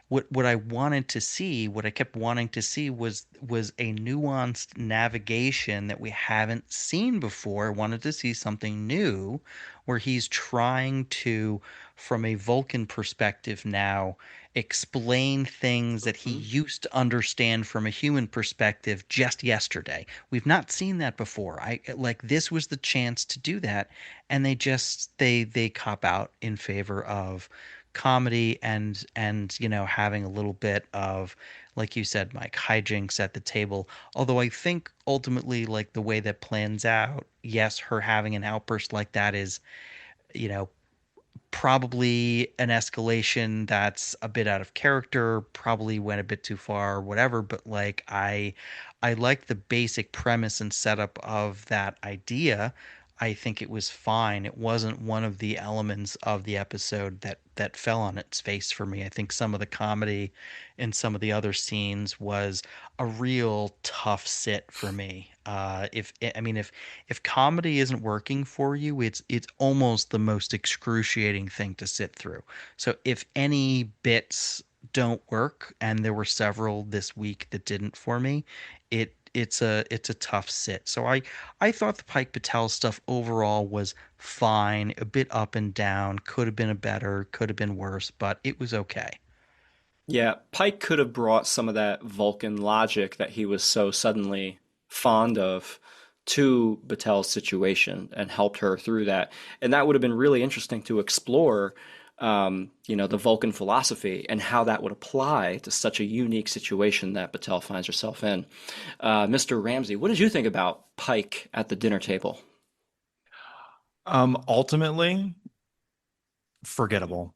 what I wanted to see, what I kept wanting to see was a nuanced navigation that we haven't seen before. I wanted to see something new where he's trying to, from a Vulcan perspective now, explain things that he used to understand from a human perspective just yesterday. We've not seen that before. I like this was the chance to do that, and they cop out in favor of comedy and having a little bit of, like you said, Mike, hijinks at the table. Although I think ultimately, like the way that plans out, yes, her having an outburst like that is, you know probably an escalation that's a bit out of character, probably went a bit too far, whatever, but like I like the basic premise and setup of that idea. I think it was fine. It wasn't one of the elements of the episode that fell on its face for me. I think some of the comedy in some of the other scenes was a real tough sit for me. If I mean if comedy isn't working for you, it's almost the most excruciating thing to sit through. So if any bits don't work, and there were several this week that didn't for me, it's a tough sit. So I thought the Pike Patel stuff overall was fine, a bit up and down, could have been a better, could have been worse, but it was okay. Yeah, Pike could have brought some of that Vulcan logic that he was so suddenly fond of to Batel's situation and helped her through that. And that would have been really interesting to explore, the Vulcan philosophy and how that would apply to such a unique situation that Batel finds herself in. Mr. Ramsey, what did you think about Pike at the dinner table? Ultimately, forgettable.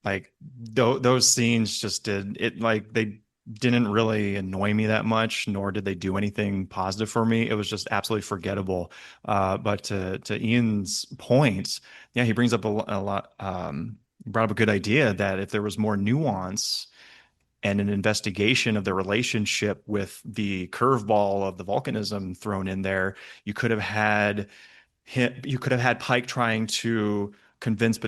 Like those scenes just did it. Like they didn't really annoy me that much, nor did they do anything positive for me. It was just absolutely forgettable. But to Ian's point, yeah, he brings up a lot. Brought up a good idea that if there was more nuance and an investigation of the relationship with the curveball of the volcanism thrown in there, you could have had you could have had Pike trying to convince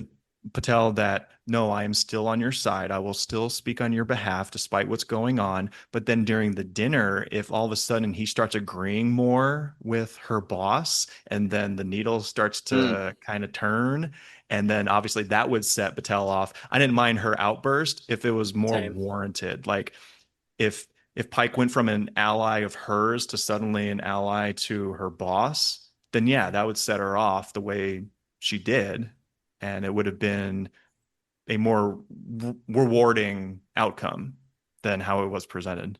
Patel that no, I am still on your side. I will still speak on your behalf despite what's going on. But then during the dinner, if all of a sudden he starts agreeing more with her boss, and then the needle starts Mm, to kind of turn, and then obviously that would set Patel off. I didn't mind her outburst if it was more same. warranted. Like if Pike went from an ally of hers to suddenly an ally to her boss, then yeah, that would set her off the way she did, and it would have been a more rewarding outcome than how it was presented.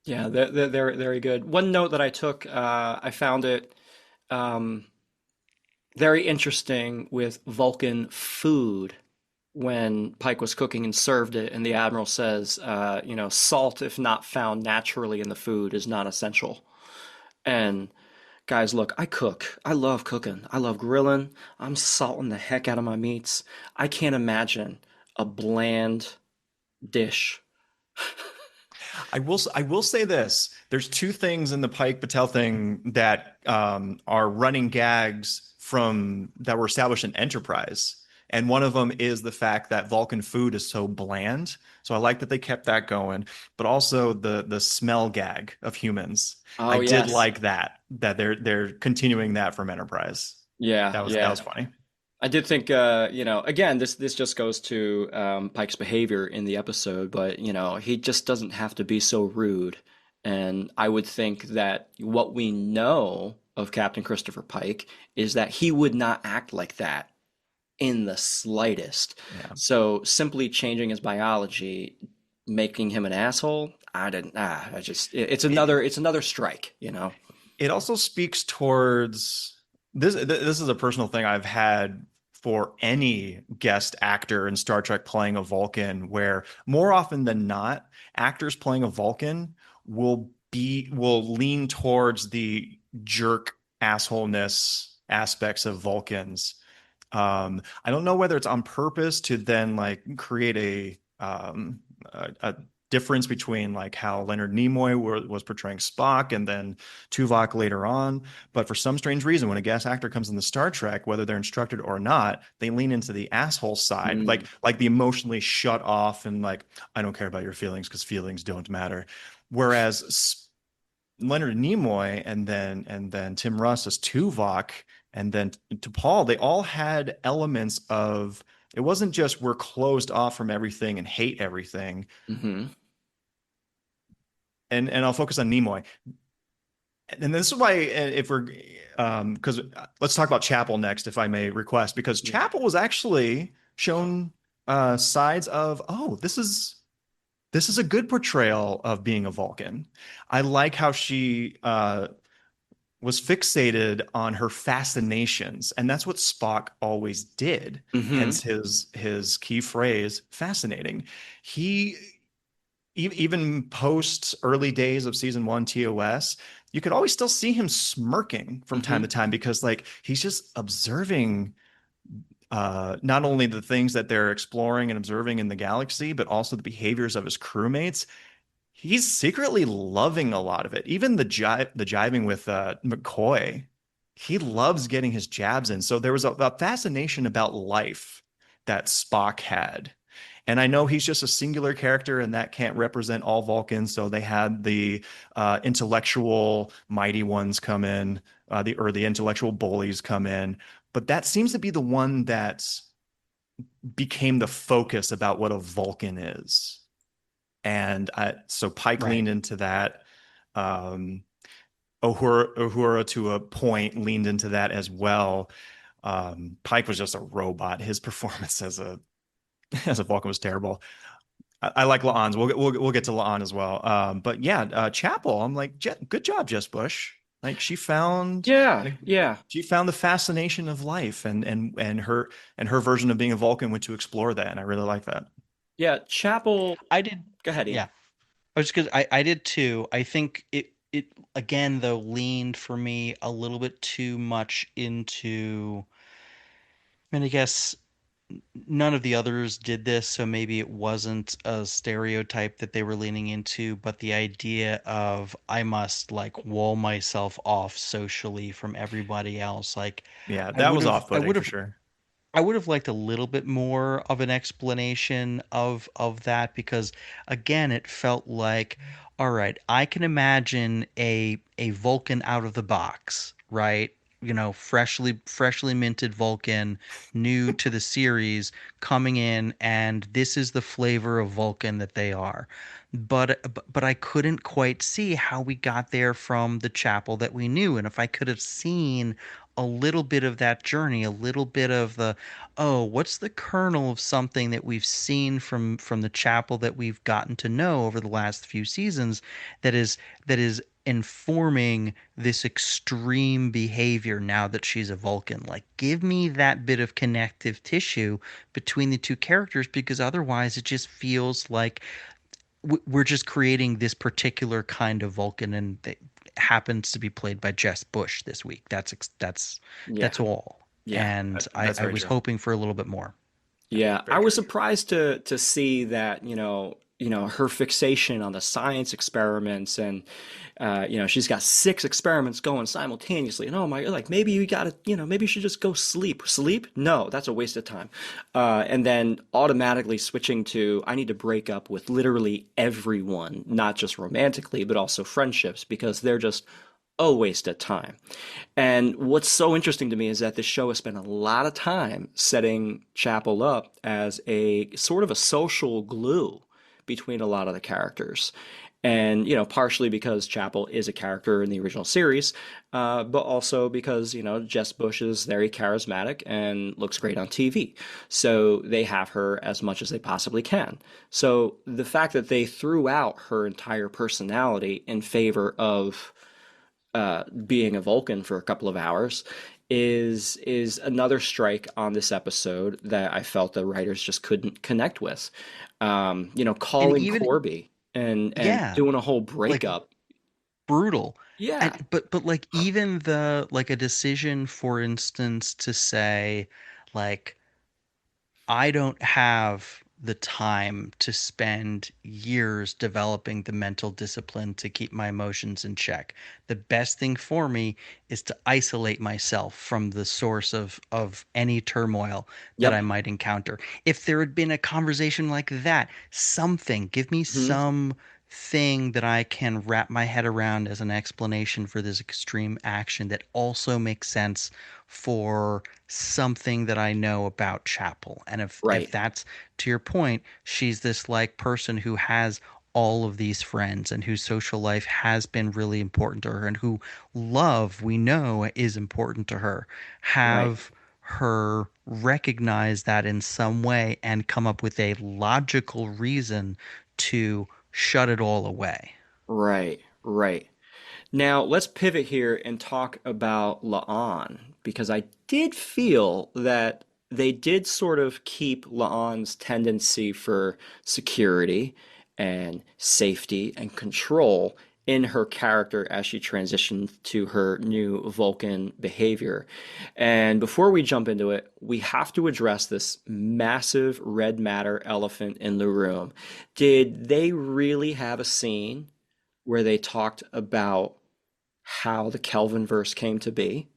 Yeah, they're very good. One note that I took, I found it um, very interesting with Vulcan food when Pike was cooking and served it, and the Admiral says, salt, if not found naturally in the food, is not essential. And guys, look, I cook. I love cooking. I love grilling. I'm salting the heck out of my meats. I can't imagine a bland dish. I will say this. There's two things in the Pike Patel thing that are running gags from that were established in Enterprise. And one of them is the fact that Vulcan food is so bland. So I like that they kept that going, but also the smell gag of humans. I Oh, did yes. like that they're continuing that from Enterprise. Yeah, That yeah. was funny. I did think, again, this just goes to Pike's behavior in the episode, but he just doesn't have to be so rude. And I would think that what we know of Captain Christopher Pike is that he would not act like that in the slightest. Yeah. So simply changing his biology, making him an asshole, it's another strike. It also speaks towards this. This is a personal thing I've had for any guest actor in Star Trek playing a Vulcan, where more often than not, actors playing a Vulcan will lean towards the jerk assholeness aspects of Vulcans. I don't know whether it's on purpose to then like create a difference between like how Leonard Nimoy was portraying Spock and then Tuvok later on. But for some strange reason, when a guest actor comes into Star Trek, whether they're instructed or not, they lean into the asshole side, Mm. like the emotionally shut off and like I don't care about your feelings because feelings don't matter. Whereas Leonard Nimoy and then Tim Russ as Tuvok and then to Paul, they all had elements of it wasn't just we're closed off from everything and hate everything. Hmm. And I'll focus on Nimoy. And this is why if we're because let's talk about Chapel next, if I may request, because Yeah. Chapel was actually shown sides of this is a good portrayal of being a Vulcan. I like how she was fixated on her fascinations, and that's what Spock always did. Hmm. Hence his key phrase, fascinating. He even post early days of season one TOS, you could always still see him smirking from time Hmm. to time because like he's just observing not only the things that they're exploring and observing in the galaxy, but also the behaviors of his crewmates. He's secretly loving a lot of it. Even the jiving with McCoy, he loves getting his jabs in. So there was a fascination about life that Spock had. And I know he's just a singular character, and that can't represent all Vulcans. So they had the intellectual mighty ones come in, the intellectual bullies come in. But that seems to be the one that became the focus about what a Vulcan is. And so Pike Right. leaned into that. Um, Uhura to a point leaned into that as well. Pike was just a robot. His performance as a as a Vulcan was terrible. I like La'an's. We'll get to La'an as well. But yeah, Chapel. I'm like, good job, Jess Bush. Like Yeah, yeah, she found the fascination of life, and her version of being a Vulcan went to explore that, and I really like that. yeah. Chapel. I did. Go ahead, Ian. Yeah. I was because I did too. I think it again though leaned for me a little bit too much into, I mean, I guess none of the others did this, so maybe it wasn't a stereotype that they were leaning into, but the idea of I must like wall myself off socially from everybody else, like Yeah, I that would was have I off-putting would for have sure. I would have liked a little bit more of an explanation of that because again, it felt like, all right, I can imagine a Vulcan out of the box, right? You know, freshly minted Vulcan, new to the series, coming in, and this is the flavor of Vulcan that they are. But I couldn't quite see how we got there from the chapel that we knew, and if I could have seen a little bit of that journey, a little bit of the, oh, what's the kernel of something that we've seen from the chapel that we've gotten to know over the last few seasons that is informing this extreme behavior now that she's a Vulcan. Like, give me that bit of connective tissue between the two characters because otherwise it just feels like we're just creating this particular kind of Vulcan, and it happens to be played by Jess Bush this week. That's Yeah. all. Yeah. And That's I very was true. hoping for a little bit more. Yeah, I Very, was very true. surprised to see that, her fixation on the science experiments and she's got 6 experiments going simultaneously. And oh my, like maybe you gotta, maybe you should just go sleep. Sleep? No, that's a waste of time. And then automatically switching to I need to break up with literally everyone, not just romantically, but also friendships, because they're just a waste of time. And what's so interesting to me is that this show has spent a lot of time setting Chapel up as a sort of a social glue between a lot of the characters. And, partially because Chapel is a character in the original series, but also because, Jess Bush is very charismatic and looks great on TV. So they have her as much as they possibly can. So the fact that they threw out her entire personality in favor of being a Vulcan for a couple of hours is another strike on this episode that I felt the writers just couldn't connect with. And Calling even Corby and yeah, doing a whole like breakup. brutal. Yeah. But like even the like a decision, for instance, to say like I don't have the time to spend years developing the mental discipline to keep my emotions in check. The best thing for me is to isolate myself from the source of any turmoil that I Yep. might encounter. If there had been a conversation like that, something, give me Hmm. some thing that I can wrap my head around as an explanation for this extreme action that also makes sense for something that I know about Chapel. And if Right. that's to your point, she's this like person who has all of these friends and whose social life has been really important to her and who love we know is important to her. Right. Have her recognize that in some way and come up with a logical reason to shut it all away. Right. Right. Now, let's pivot here and talk about La'an, because I did feel that they did sort of keep La'an's tendency for security and safety and control in her character as she transitioned to her new Vulcan behavior. And before we jump into it, we have to address this massive red matter elephant in the room. Did they really have a scene where they talked about how the Kelvin verse came to be?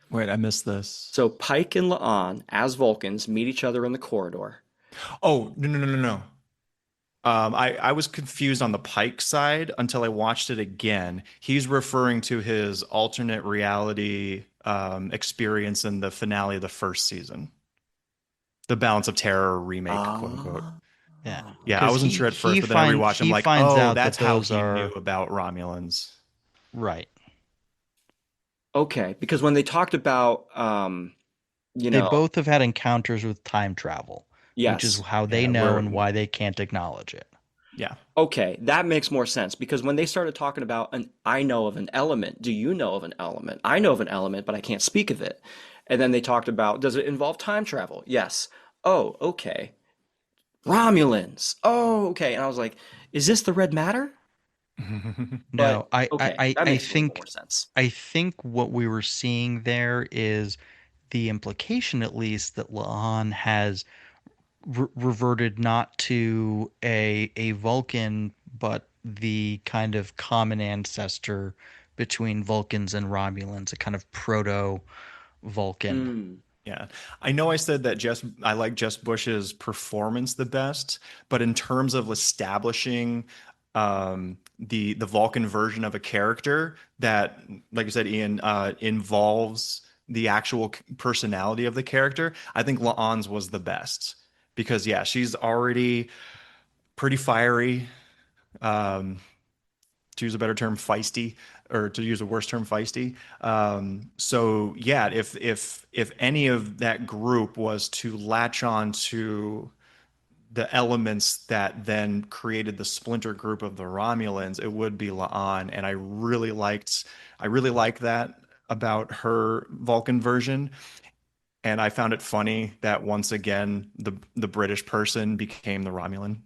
Wait, I missed this. So Pike and La'an, as Vulcans, meet each other in the corridor. Oh, no, no, no, no, no. I was confused on the Pike side until I watched it again. He's referring to his alternate reality experience in the finale of the first season, the Balance of Terror remake, quote unquote. Ah, Yeah. Yeah, I Because wasn't sure at first, but then I rewatched. I'm he like, finds oh, out that's that how those he knew are about Romulans. right. okay. Because when they talked about, you They know, both have had encounters with time travel, which is yes, how they Yeah, know we're and why they can't acknowledge it. yeah. okay, that makes more sense. Because when they started talking about I know of an element. Do you know of an element? I know of an element, but I can't speak of it. And then they talked about, does it involve time travel? Yes. Oh, okay. Romulans. Oh, okay. And I was like, is this the red matter? But No, I, I, okay, I that I makes a little think more sense. I think what we were seeing there is the implication, at least, that La'an has reverted not to a Vulcan, but the kind of common ancestor between Vulcans and Romulans, a kind of proto Vulcan. Mm, Yeah. I know I said that I like Jess Bush's performance the best, but in terms of establishing the Vulcan version of a character that, like I said, Ian, involves the actual personality of the character, I think La'an's was the best because yeah, she's already pretty fiery. Um, to use a better term, feisty, or to use a worse term, feisty. So yeah, if any of that group was to latch on to the elements that then created the splinter group of the Romulans, it would be La'an, and I really liked that about her Vulcan version. And I found it funny that once again the British person became the Romulan.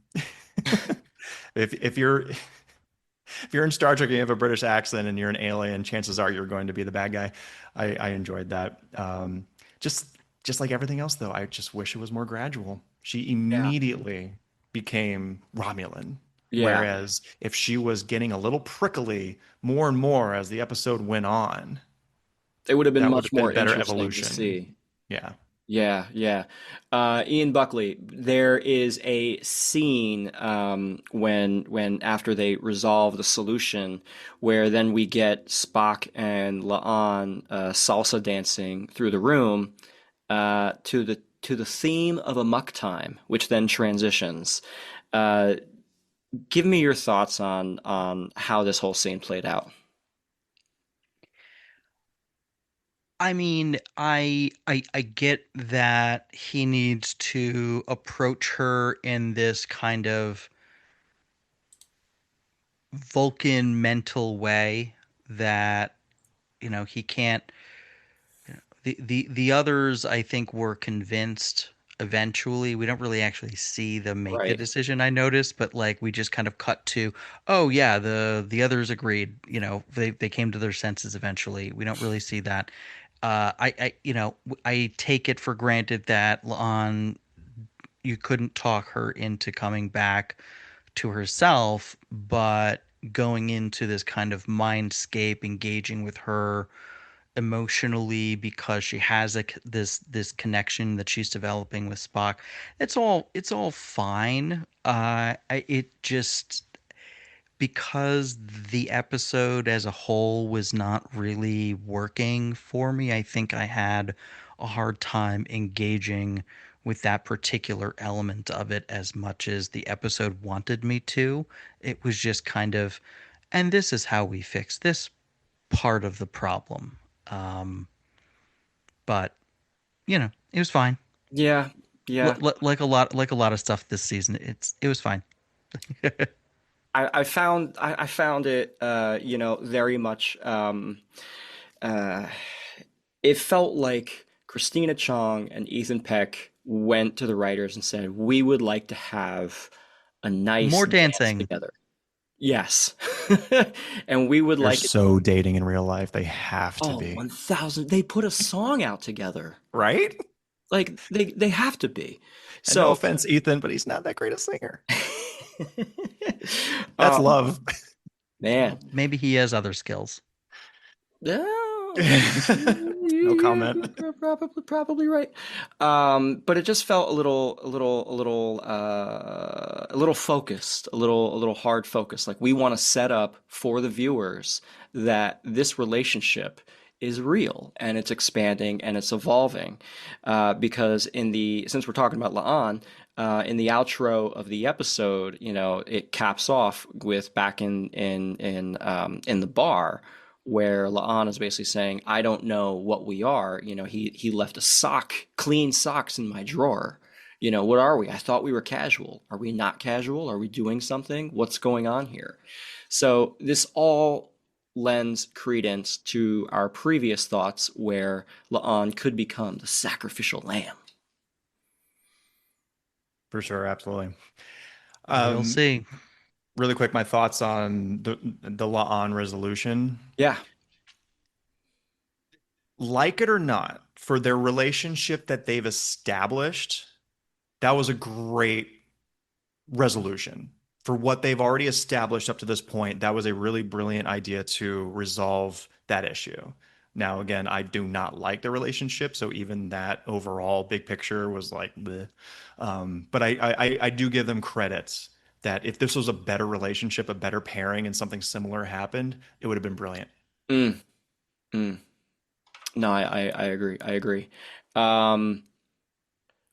If you're in Star Trek and you have a British accent and you're an alien, chances are you're going to be the bad guy. I enjoyed that. Just just like everything else, though, I just wish it was more gradual. She yeah. immediately became Romulan. Yeah. Whereas if she was getting a little prickly more and more as the episode went on, It would have been that would much have been more better interesting to evolution. see. Yeah. Yeah, yeah. Ian Buckley, there is a scene when after they resolve the solution, where then we get Spock and La'an salsa dancing through the room to the theme of Amok Time, which then transitions. Uh, Give me your thoughts on how this whole scene played out. I mean, I get that he needs to approach her in this kind of Vulcan mental way that, he can't. The others, I think, were convinced eventually. We don't really actually see them make the Right. decision, I noticed, but like we just kind of cut to, oh yeah, the others agreed. They came to their senses eventually. We don't really see that. I take it for granted that on you couldn't talk her into coming back to herself, but going into this kind of mindscape, engaging with her emotionally because she has this connection that she's developing with Spock. It's all fine. It just because the episode as a whole was not really working for me. I think I had a hard time engaging with that particular element of it as much as the episode wanted me to. It was just kind of, and this is how we fix this part of the problem. Um, but it was fine. Yeah, yeah. Like a lot of stuff this season. It was fine. I found it very much uh it felt like Christina Chong and Ethan Peck went to the writers and said, "We would like to have a nice More dance dancing. together." Yes. And we would They're like it. so dating in real life. They have to Oh, be. 1000. They put a song out together. Right? Like they have to be. And no So, offense, Ethan, but he's not that great a singer. That's um, love. man. Maybe he has other skills. Yeah, No comment. you're probably right. But it just felt a little focused, a little hard focused. Like we want to set up for the viewers that this relationship is real and it's expanding and it's evolving. Because since we're talking about La'an, in the outro of the episode, it caps off with back in the bar where La'an is basically saying, "I don't know what we are." He left clean socks in my drawer. What are we? I thought we were casual. Are we not casual? Are we doing something? What's going on here? So this all lends credence to our previous thoughts where La'an could become the sacrificial lamb. For sure, absolutely. We'll Um, see. really quick, my thoughts on the La'an resolution. Yeah. Like it or not, for their relationship that they've established, that was a great resolution. For what they've already established up to this point, that was a really brilliant idea to resolve that issue. Now, again, I do not like the relationship, so even that overall big picture was like, bleh. But I do give them credits that if this was a better relationship, a better pairing, and something similar happened, it would have been brilliant. Mm, mm. No, I agree. I agree. Um,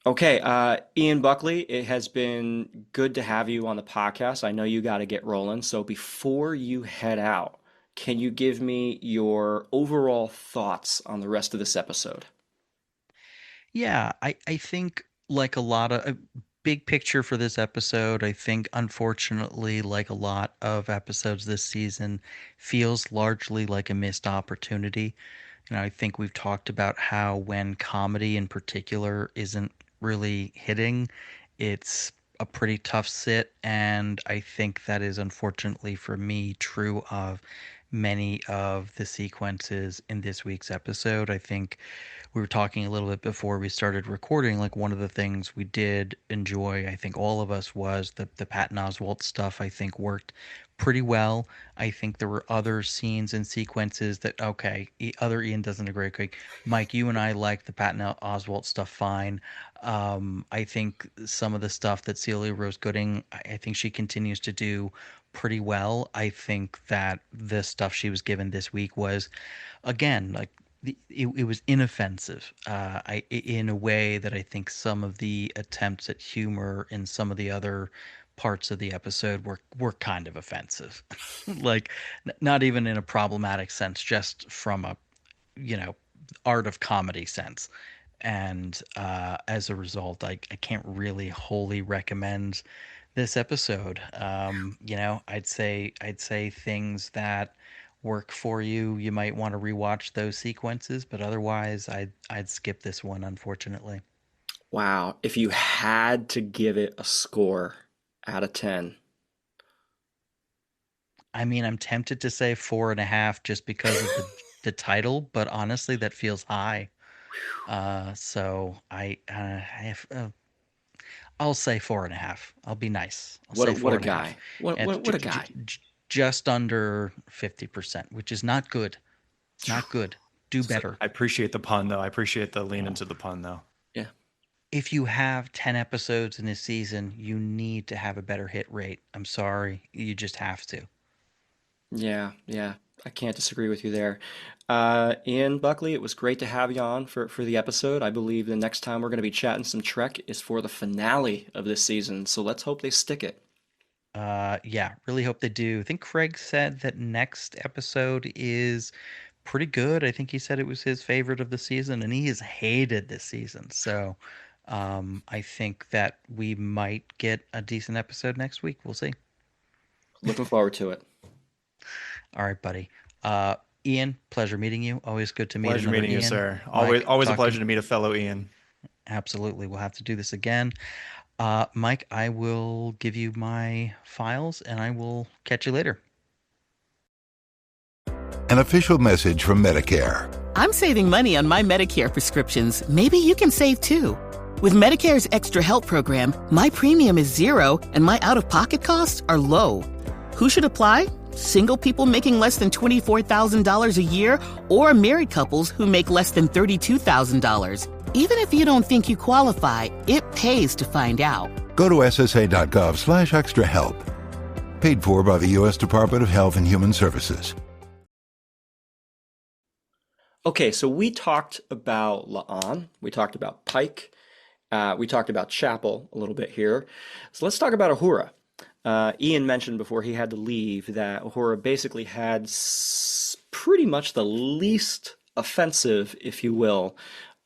okay, Ian Buckley, it has been good to have you on the podcast. I know you got to get rolling. So before you head out, can you give me your overall thoughts on the rest of this episode? Yeah, I think like a lot of big picture for this episode, I think unfortunately, like a lot of episodes this season, feels largely like a missed opportunity. I think we've talked about how when comedy in particular isn't really hitting, it's a pretty tough sit. And I think that is unfortunately for me true of many of the sequences in this week's episode. I think we were talking a little bit before we started recording. Like one of the things we did enjoy, I think all of us, was the Patton Oswalt stuff. I think worked pretty well. I think there were other scenes and sequences that okay, other Ian doesn't agree. Okay, Mike, you and I like the Patton Oswalt stuff fine. I think some of the stuff that Celia Rose Gooding, I think she continues to do pretty well. I think that the stuff she was given this week was, again, like it was inoffensive in a way that I think some of the attempts at humor in some of the other parts of the episode were kind of offensive. Like not even in a problematic sense, just from a, you know, art of comedy sense. And as a result, I can't really wholly recommend this episode. I'd say things that work for you. You might want to rewatch those sequences, but otherwise, I'd skip this one, unfortunately. Wow, if you had to give it a score out of 10. I mean, I'm tempted to say 4.5 just because of the title, but honestly, that feels high. So I'll say 4.5. I'll be nice. I'll say What four a and a half. guy. What a guy. Just under 50%, which is not good. It's not good. Do better. I appreciate the pun, though. I appreciate the lean into the pun, though. Yeah. If you have 10 episodes in this season, you need to have a better hit rate. I'm sorry. You just have to. Yeah, yeah. I can't disagree with you there. Ian Buckley, it was great to have you on for the episode. I believe the next time we're going to be chatting some Trek is for the finale of this season, so let's hope they stick it. Yeah, really hope they do. I think Craig said that next episode is pretty good. I think he said it was his favorite of the season, and he has hated this season. So, I think that we might get a decent episode next week. We'll see. Looking forward to it. All right, buddy. Ian, pleasure meeting you. Always good to meet Pleasure another meeting you, Ian. sir. Mike, Always a pleasure to meet a fellow Ian. Absolutely. We'll have to do this again. Mike, I will give you my files and I will catch you later. An official message from Medicare. I'm saving money on my Medicare prescriptions. Maybe you can save too. With Medicare's Extra Help program, my premium is zero and my out-of-pocket costs are low. Who should apply? Single people making less than $24,000 a year or married couples who make less than $32,000. Even if you don't think you qualify, it pays to find out. Go to ssa.gov/extrahelp. Paid for by the U.S. Department of Health and Human Services. Okay, so we talked about La'an, we talked about Pike, we talked about Chapel a little bit here. So let's talk about Uhura. Ian mentioned before he had to leave that Uhura basically had pretty much the least offensive, if you will,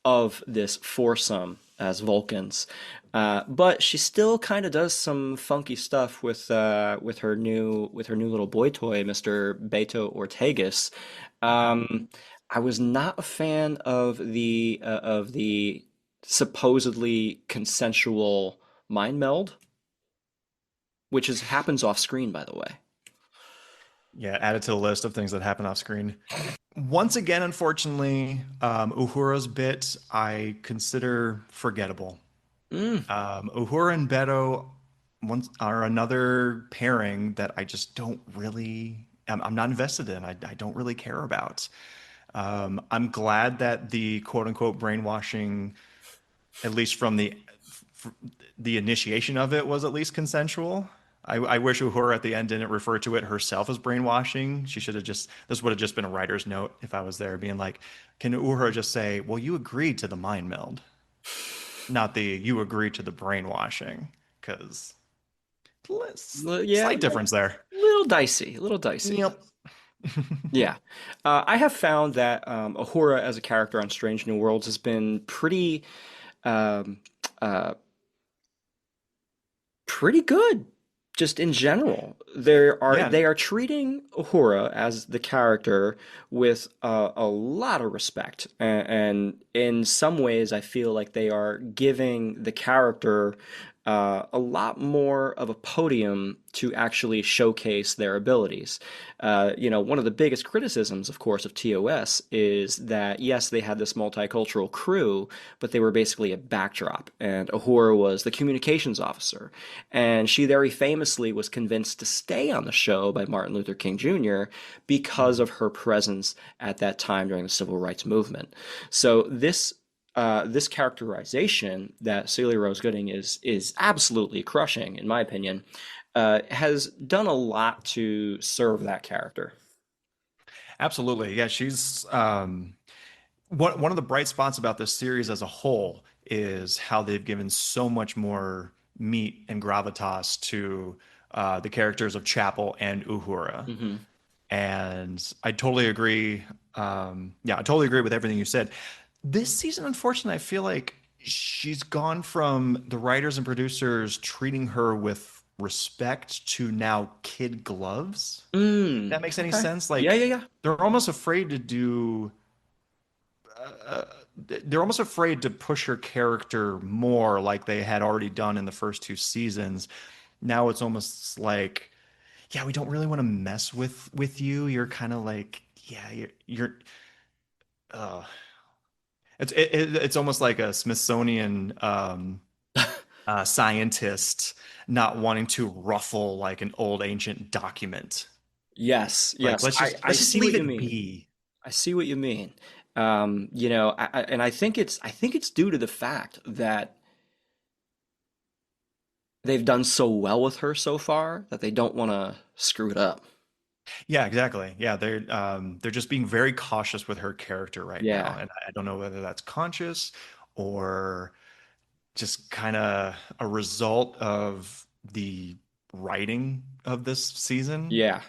of this foursome as Vulcans. But she still kind of does some funky stuff with her new little boy toy, Mr. Beto Ortegas. I was not a fan of the supposedly consensual mind meld, which happens off screen, by the way. Yeah, add it to the list of things that happen off screen. Once again, unfortunately, Uhura's bit I consider forgettable. Mm. Uhura and Beto are another pairing that I just don't really, I'm not invested in. I don't really care about. I'm glad that the quote unquote brainwashing, at least from the initiation of it, was at least consensual. I wish Uhura at the end didn't refer to it herself as brainwashing. She should have just, this would have just been a writer's note if I was there, being like, can Uhura just say, well, you agreed to the mind meld, not the you agreed to the brainwashing? Because Yeah, slight difference there. little dicey, a little dicey. Yep. Yeah. I have found that Ahura as a character on Strange New Worlds has been um, uh, pretty good, just in general. Yeah. They are treating Uhura as the character with a lot of respect, and in some ways, I feel like they are giving the character a lot more of a podium to actually showcase their abilities. One of the biggest criticisms, of course, of TOS is that yes, they had this multicultural crew, but they were basically a backdrop, and Uhura was the communications officer, and she very famously was convinced to stay on the show by Martin Luther King Jr. because of her presence at that time during the civil rights movement. So this characterization that Celia Rose Gooding is absolutely crushing, in my opinion, has done a lot to serve that character. Absolutely. Yeah, she's one of the bright spots about this series as a whole is how they've given so much more meat and gravitas to the characters of Chapel and Uhura. Hmm. And I totally agree. Yeah, I totally agree with everything you said. This season, unfortunately, I feel like she's gone from the writers and producers treating her with respect to now kid gloves. Mm, That makes any okay. sense? Yeah, Like yeah, yeah. they're almost afraid to do uh, they're almost afraid to push her character more like they had already done in the first two seasons. Now it's almost like, yeah, we don't really want to mess with you. You're kind of like, yeah, you're uh it's almost like a Smithsonian scientist not wanting to ruffle like an old ancient document. Yes, Like yes. I let's just see what leave you it mean. be. I see what you mean. And I think it's due to the fact that they've done so well with her so far that they don't want to screw it up. Yeah, exactly. Yeah, they're just being very cautious with her character right now, Yeah. and I don't know whether that's conscious or just kind of a result of the writing of this season. Yeah. Yeah.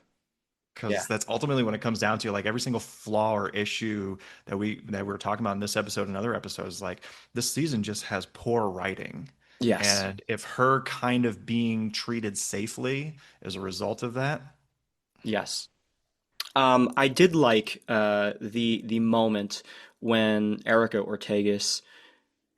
Because that's ultimately when it comes down to, like, every single flaw or issue that we're talking about in this episode and other episodes, like this season just has poor writing. Yes. And if her kind of being treated safely as a result of that, Yes. I did like the moment when Erica Ortegas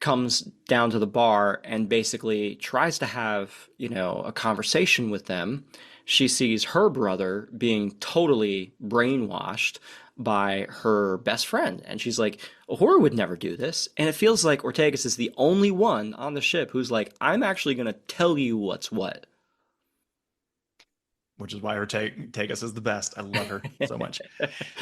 comes down to the bar and basically tries to have, a conversation with them. She sees her brother being totally brainwashed by her best friend. And she's like, Uhura would never do this. And it feels like Ortegas is the only one on the ship who's like, I'm actually going to tell you what's what. which is why her take us is the best. I love her so much.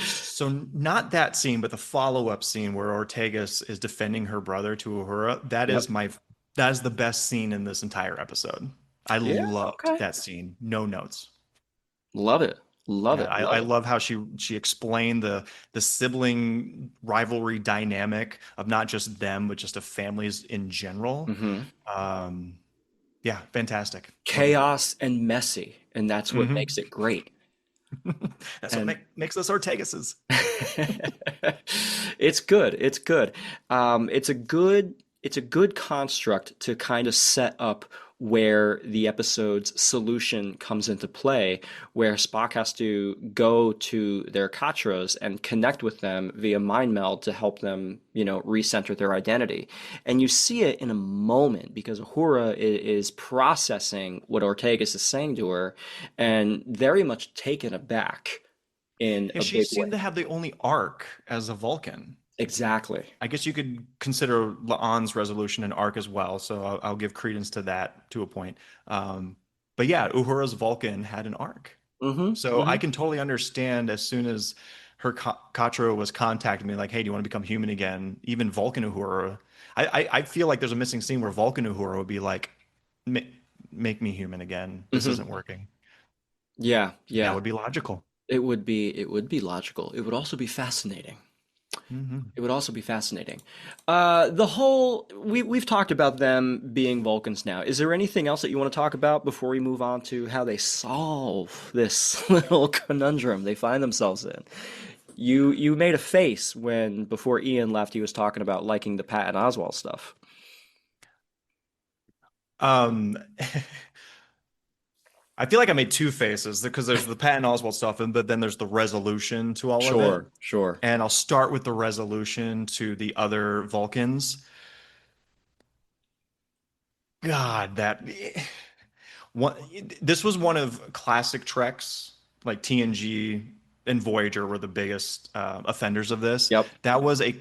So not that scene, but the follow-up scene where Ortegas is defending her brother to Uhura. Yep. That is the best scene in this entire episode. I Yeah. loved Okay. that scene. No notes. Love it. Love Yeah, it. I Love it. love how she explained the sibling rivalry dynamic of not just them, but just of families in general. Hmm. Um, yeah, fantastic. Love it. Chaos and messy. And that's what Mhm. makes it great. That's what And makes us Ortegases. it's good. It's good. It's a good construct to kind of set up where the episode's solution comes into play, where Spock has to go to their Katras and connect with them via mind meld to help them, recenter their identity. And you see it in a moment because Uhura is processing what Ortegas is saying to her and very much taken aback in Yeah, a she big way. seemed to have the only arc as a Vulcan. Exactly. I guess you could consider La'an's resolution an arc as well, so I'll give credence to that to a point. But yeah, Uhura's Vulcan had an arc. So I can totally understand as soon as her Katra was contacting me, like, hey, do you want to become human again? Even Vulcan Uhura. I feel like there's a missing scene where Vulcan Uhura would be like, make me human again. This isn't working. Yeah, That yeah. would be logical. It would be logical. It would also be fascinating. Hmm. It would also be fascinating. The whole we've talked about them being Vulcans now. Is there anything else that you want to talk about before we move on to how they solve this little conundrum they find themselves in? You made a face when before Ian left, he was talking about liking the Patton Oswalt stuff. Um, I feel like I made two faces because there's the Patton Oswalt stuff, but then there's the resolution to all of it. Sure, sure. And I'll start with the resolution to the other Vulcans. God, that one. This was one of classic Treks, like TNG and Voyager were the biggest offenders of this. Yep. That was a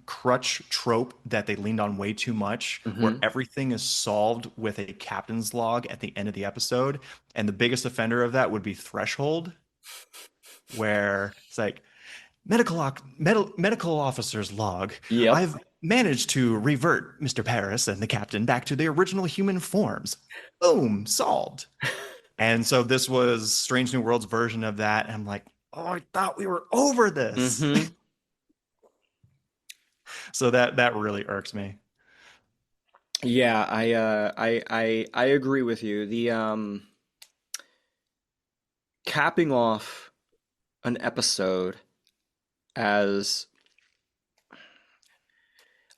crutch trope that they leaned on way too much, where everything is solved with a captain's log at the end of the episode. And the biggest offender of that would be Threshold, where it's like medical officer's log. Yep. I've managed to revert Mr. Paris and the captain back to their original human forms. Boom, solved. And so this was Strange New Worlds version of that. And I'm like, oh, I thought we were over this. So that really irks me. Yeah, I agree with you. The capping off an episode as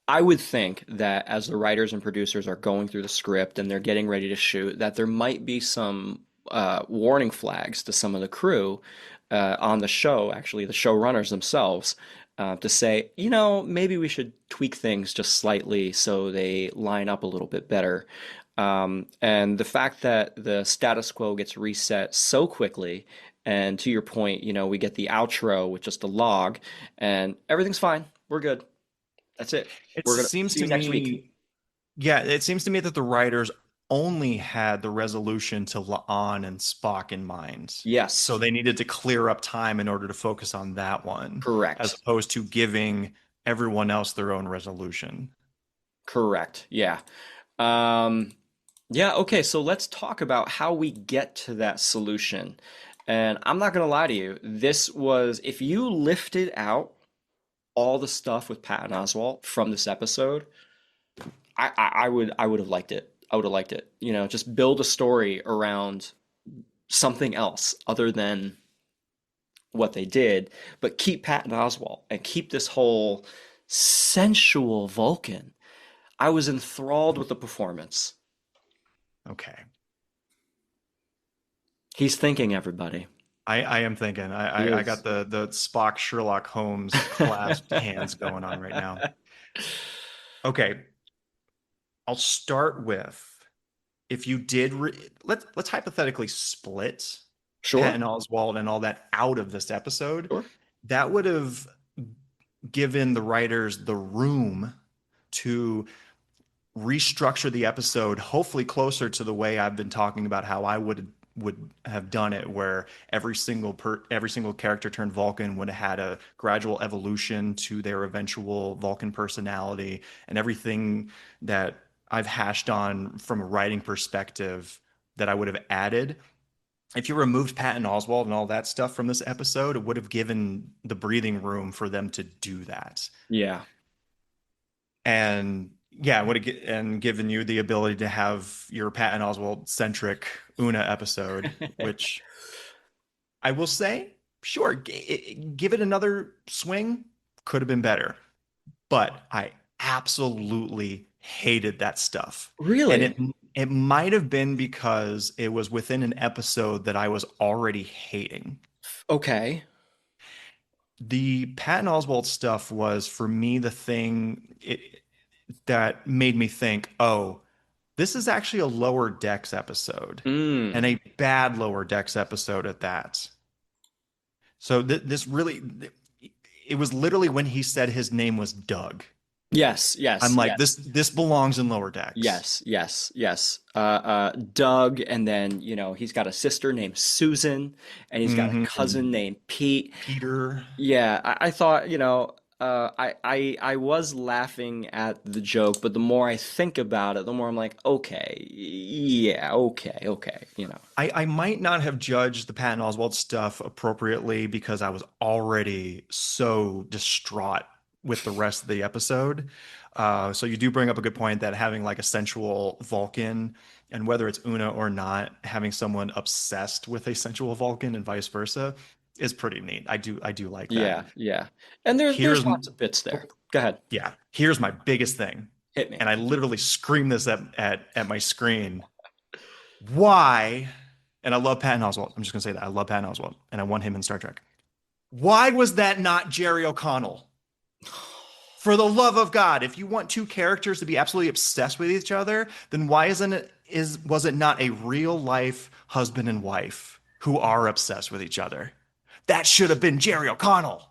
I would think that as the writers and producers are going through the script and they're getting ready to shoot, that there might be some warning flags to some of the crew on the show, actually the showrunners themselves, to say, maybe we should tweak things just slightly so they line up a little bit better. And the fact that the status quo gets reset so quickly, and to your point, we get the outro with just a log, and everything's fine. We're good. That's it. It We're gonna seems see you to next week. me, yeah, it seems to me that the writers only had the resolution to La'an and Spock in mind. Yes. So they needed to clear up time in order to focus on that one, Correct. as opposed to giving everyone else their own resolution. Correct. Yeah. Yeah, okay, so let's talk about how we get to that solution. And I'm not gonna lie to you, this was if you lifted out all the stuff with Patton Oswalt from this episode, I would have liked it. I would have liked it. Just build a story around something else other than what they did, but keep Patton Oswalt and keep this whole sensual Vulcan. I was enthralled with the performance. Okay. He's thinking, everybody. I am thinking. I got the Spock Sherlock Holmes clasped hands going on right now. Okay. I'll start with if you did let's hypothetically split Patton Oswalt and all that out of this episode. Sure. That would have given the writers the room to restructure the episode, hopefully closer to the way I've been talking about how I would have done it, where every single character turned Vulcan would have had a gradual evolution to their eventual Vulcan personality, and everything that I've hashed on from a writing perspective that I would have added. If you removed Patton Oswalt and all that stuff from this episode, it would have given the breathing room for them to do that. Yeah. And yeah, would have and given you the ability to have your Patton Oswalt centric Una episode, which I will say, sure, give it another swing, could have been better. But I absolutely hated that stuff. Really? And it might have been because it was within an episode that I was already hating. Okay. The Patton Oswalt stuff was, for me, the thing that made me think, oh, this is actually a Lower Decks episode, and a bad Lower Decks episode at that. So this really, it was literally when he said his name was Doug. Yes, I'm like, yes. this belongs in lower decks. Yes. Doug, and then he's got a sister named Susan, and he's got a cousin named Pete. Peter. Yeah, I thought I was laughing at the joke, but the more I think about it, the more I'm like, okay, yeah, okay. I might not have judged the Patton Oswalt stuff appropriately because I was already so distraught with the rest of the episode. So you do bring up a good point that having like a sensual Vulcan, and whether it's Una or not, having someone obsessed with a sensual Vulcan and vice versa is pretty neat. I do like that. Yeah. And there's Here's lots of bits there. Go ahead. Yeah. Here's my biggest thing. Hit me. And I literally screamed this at my screen. Why? And I love Patton Oswalt. I'm just gonna say that. I love Patton Oswalt, and I want him in Star Trek. Why was that not Jerry O'Connell? For the love of God, if you want two characters to be absolutely obsessed with each other, then why was it not a real life husband and wife who are obsessed with each other? That should have been Jerry O'Connell.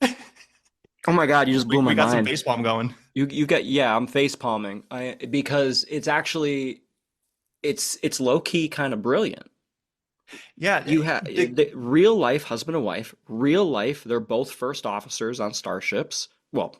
Oh my God, you just blew my mind. We got some face palm going. You got, yeah, I'm face palming because it's actually it's low key kind of brilliant. Yeah, you have the real life husband and wife, real life. They're both first officers on starships. Well,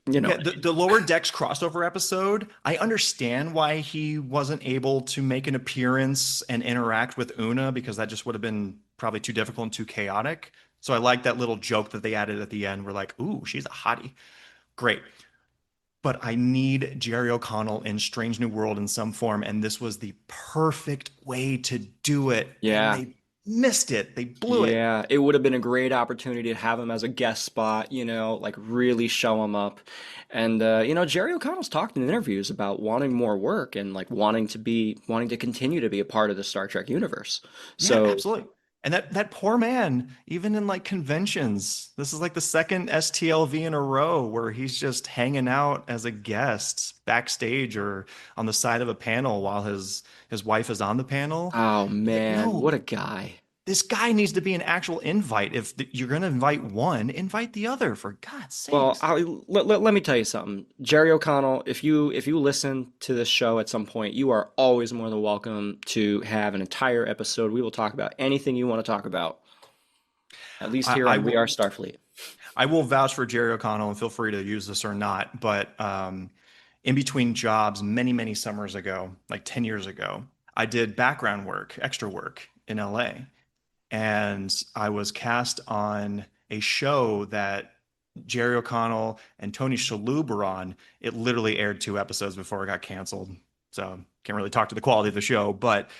the lower decks crossover episode, I understand why he wasn't able to make an appearance and interact with Una, because that just would have been probably too difficult and too chaotic. So I like that little joke that they added at the end. We're like, ooh, she's a hottie. Great. But I need Jerry O'Connell in Strange New World in some form, and this was the perfect way to do it. Yeah. And they missed it. They blew it. Yeah, it would have been a great opportunity to have him as a guest spot, like really show him up. And Jerry O'Connell's talked in interviews about wanting more work and like wanting to continue to be a part of the Star Trek universe. So yeah, absolutely. And that poor man, even in like conventions, this is like the second STLV in a row where he's just hanging out as a guest backstage or on the side of a panel while his wife is on the panel. Oh man, what a guy. This guy needs to be an actual invite. If you're going to invite one, invite the other, for God's sake. Well, let me tell you something. Jerry O'Connell, if you listen to this show at some point, you are always more than welcome to have an entire episode. We will talk about anything you want to talk about. At least here on We Are Starfleet. I will vouch for Jerry O'Connell, and feel free to use this or not. But in between jobs, many, many summers ago, like 10 years ago, I did background work, extra work in LA. And I was cast on a show that Jerry O'Connell and Tony Shalhoub were on. It literally aired 2 episodes before it got canceled. So can't really talk to the quality of the show. But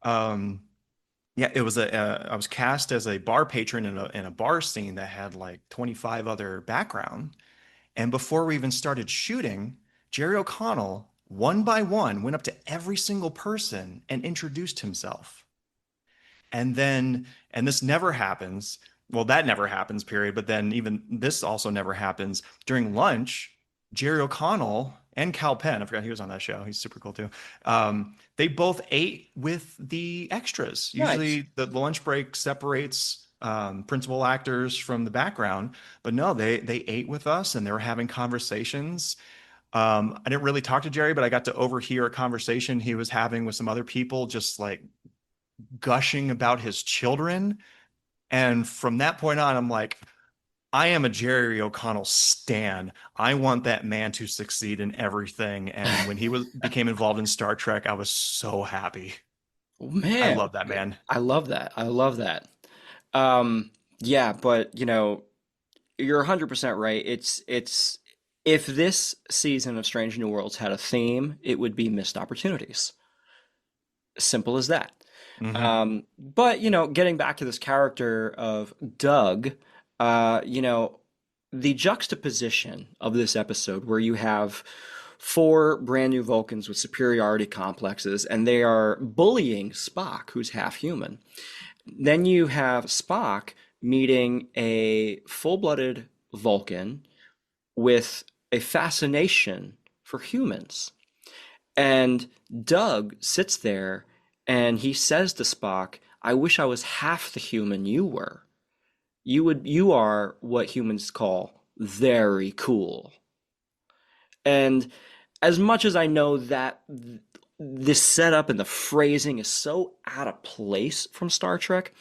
it was I was cast as a bar patron in a bar scene that had like 25 other background. And before we even started shooting, Jerry O'Connell, one by one, went up to every single person and introduced himself. And this never happens. Well, that never happens, period. But then even this also never happens. During lunch, Jerry O'Connell and Cal Penn, I forgot he was on that show. He's super cool too. They both ate with the extras. Nice. Usually the lunch break separates principal actors from the background. But no, they ate with us and they were having conversations. I didn't really talk to Jerry, but I got to overhear a conversation he was having with some other people, just like gushing about his children. And from that point on, I'm like, I am a Jerry O'Connell stan. I want that man to succeed in everything. And when he became involved in Star Trek, I was so happy. Man, I love that man. I love that. Yeah, but you're 100% right. It's if this season of Strange New Worlds had a theme, it would be missed opportunities. Simple as that. Mm-hmm. But getting back to this character of Doug, the juxtaposition of this episode where you have 4 brand new Vulcans with superiority complexes and they are bullying Spock, who's half human. Then you have Spock meeting a full-blooded Vulcan with a fascination for humans. And Doug sits there and he says to Spock, I wish I was half the human you were. You are what humans call very cool. And as much as I know that this setup and the phrasing is so out of place from Star Trek,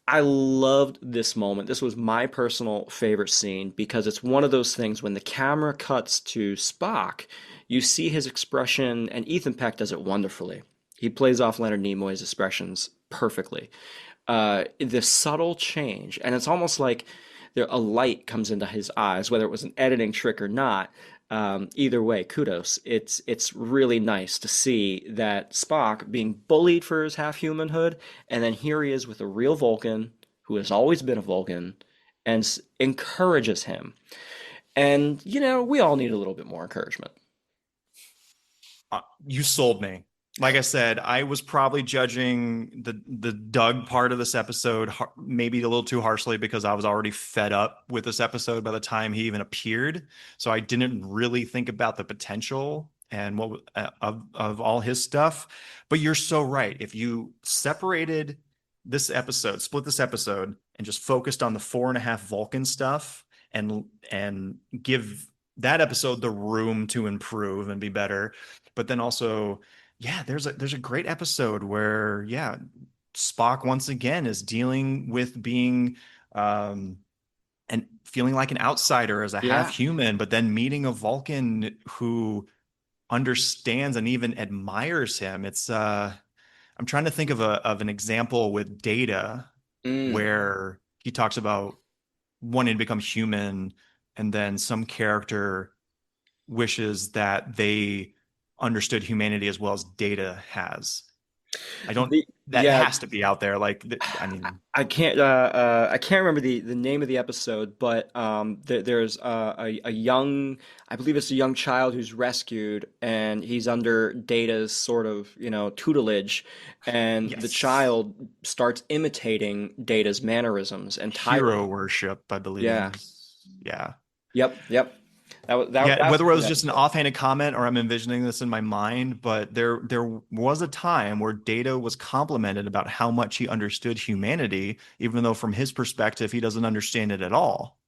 I loved this moment. This was my personal favorite scene because it's one of those things when the camera cuts to Spock, you see his expression, and Ethan Peck does it wonderfully. He plays off Leonard Nimoy's expressions perfectly. The subtle change, and it's almost like a light comes into his eyes, whether it was an editing trick or not. Either way, kudos. It's really nice to see that Spock being bullied for his half-humanhood, and then here he is with a real Vulcan who has always been a Vulcan and encourages him. And, we all need a little bit more encouragement. You sold me. Like I said, I was probably judging the Doug part of this episode maybe a little too harshly because I was already fed up with this episode by the time he even appeared. So I didn't really think about the potential and what of all his stuff. But you're so right. If you separated this episode, split this episode, and just focused on the 4.5 Vulcan stuff and give that episode the room to improve and be better, but then also. Yeah, there's a great episode where Spock once again is dealing with being and feeling like an outsider as a half human, but then meeting a Vulcan who understands and even admires him. It's I'm trying to think of an example with Data where he talks about wanting to become human, and then some character wishes that they understood humanity as well as Data has. Has to be out there. I can't remember the name of the episode, but there's a young, I believe it's a young child who's rescued, and he's under Data's sort of tutelage, and the child starts imitating Data's mannerisms and hero worship, I believe. Yeah. Yep. Whether it was just an offhanded comment or I'm envisioning this in my mind, but there was a time where Data was complimented about how much he understood humanity, even though from his perspective he doesn't understand it at all.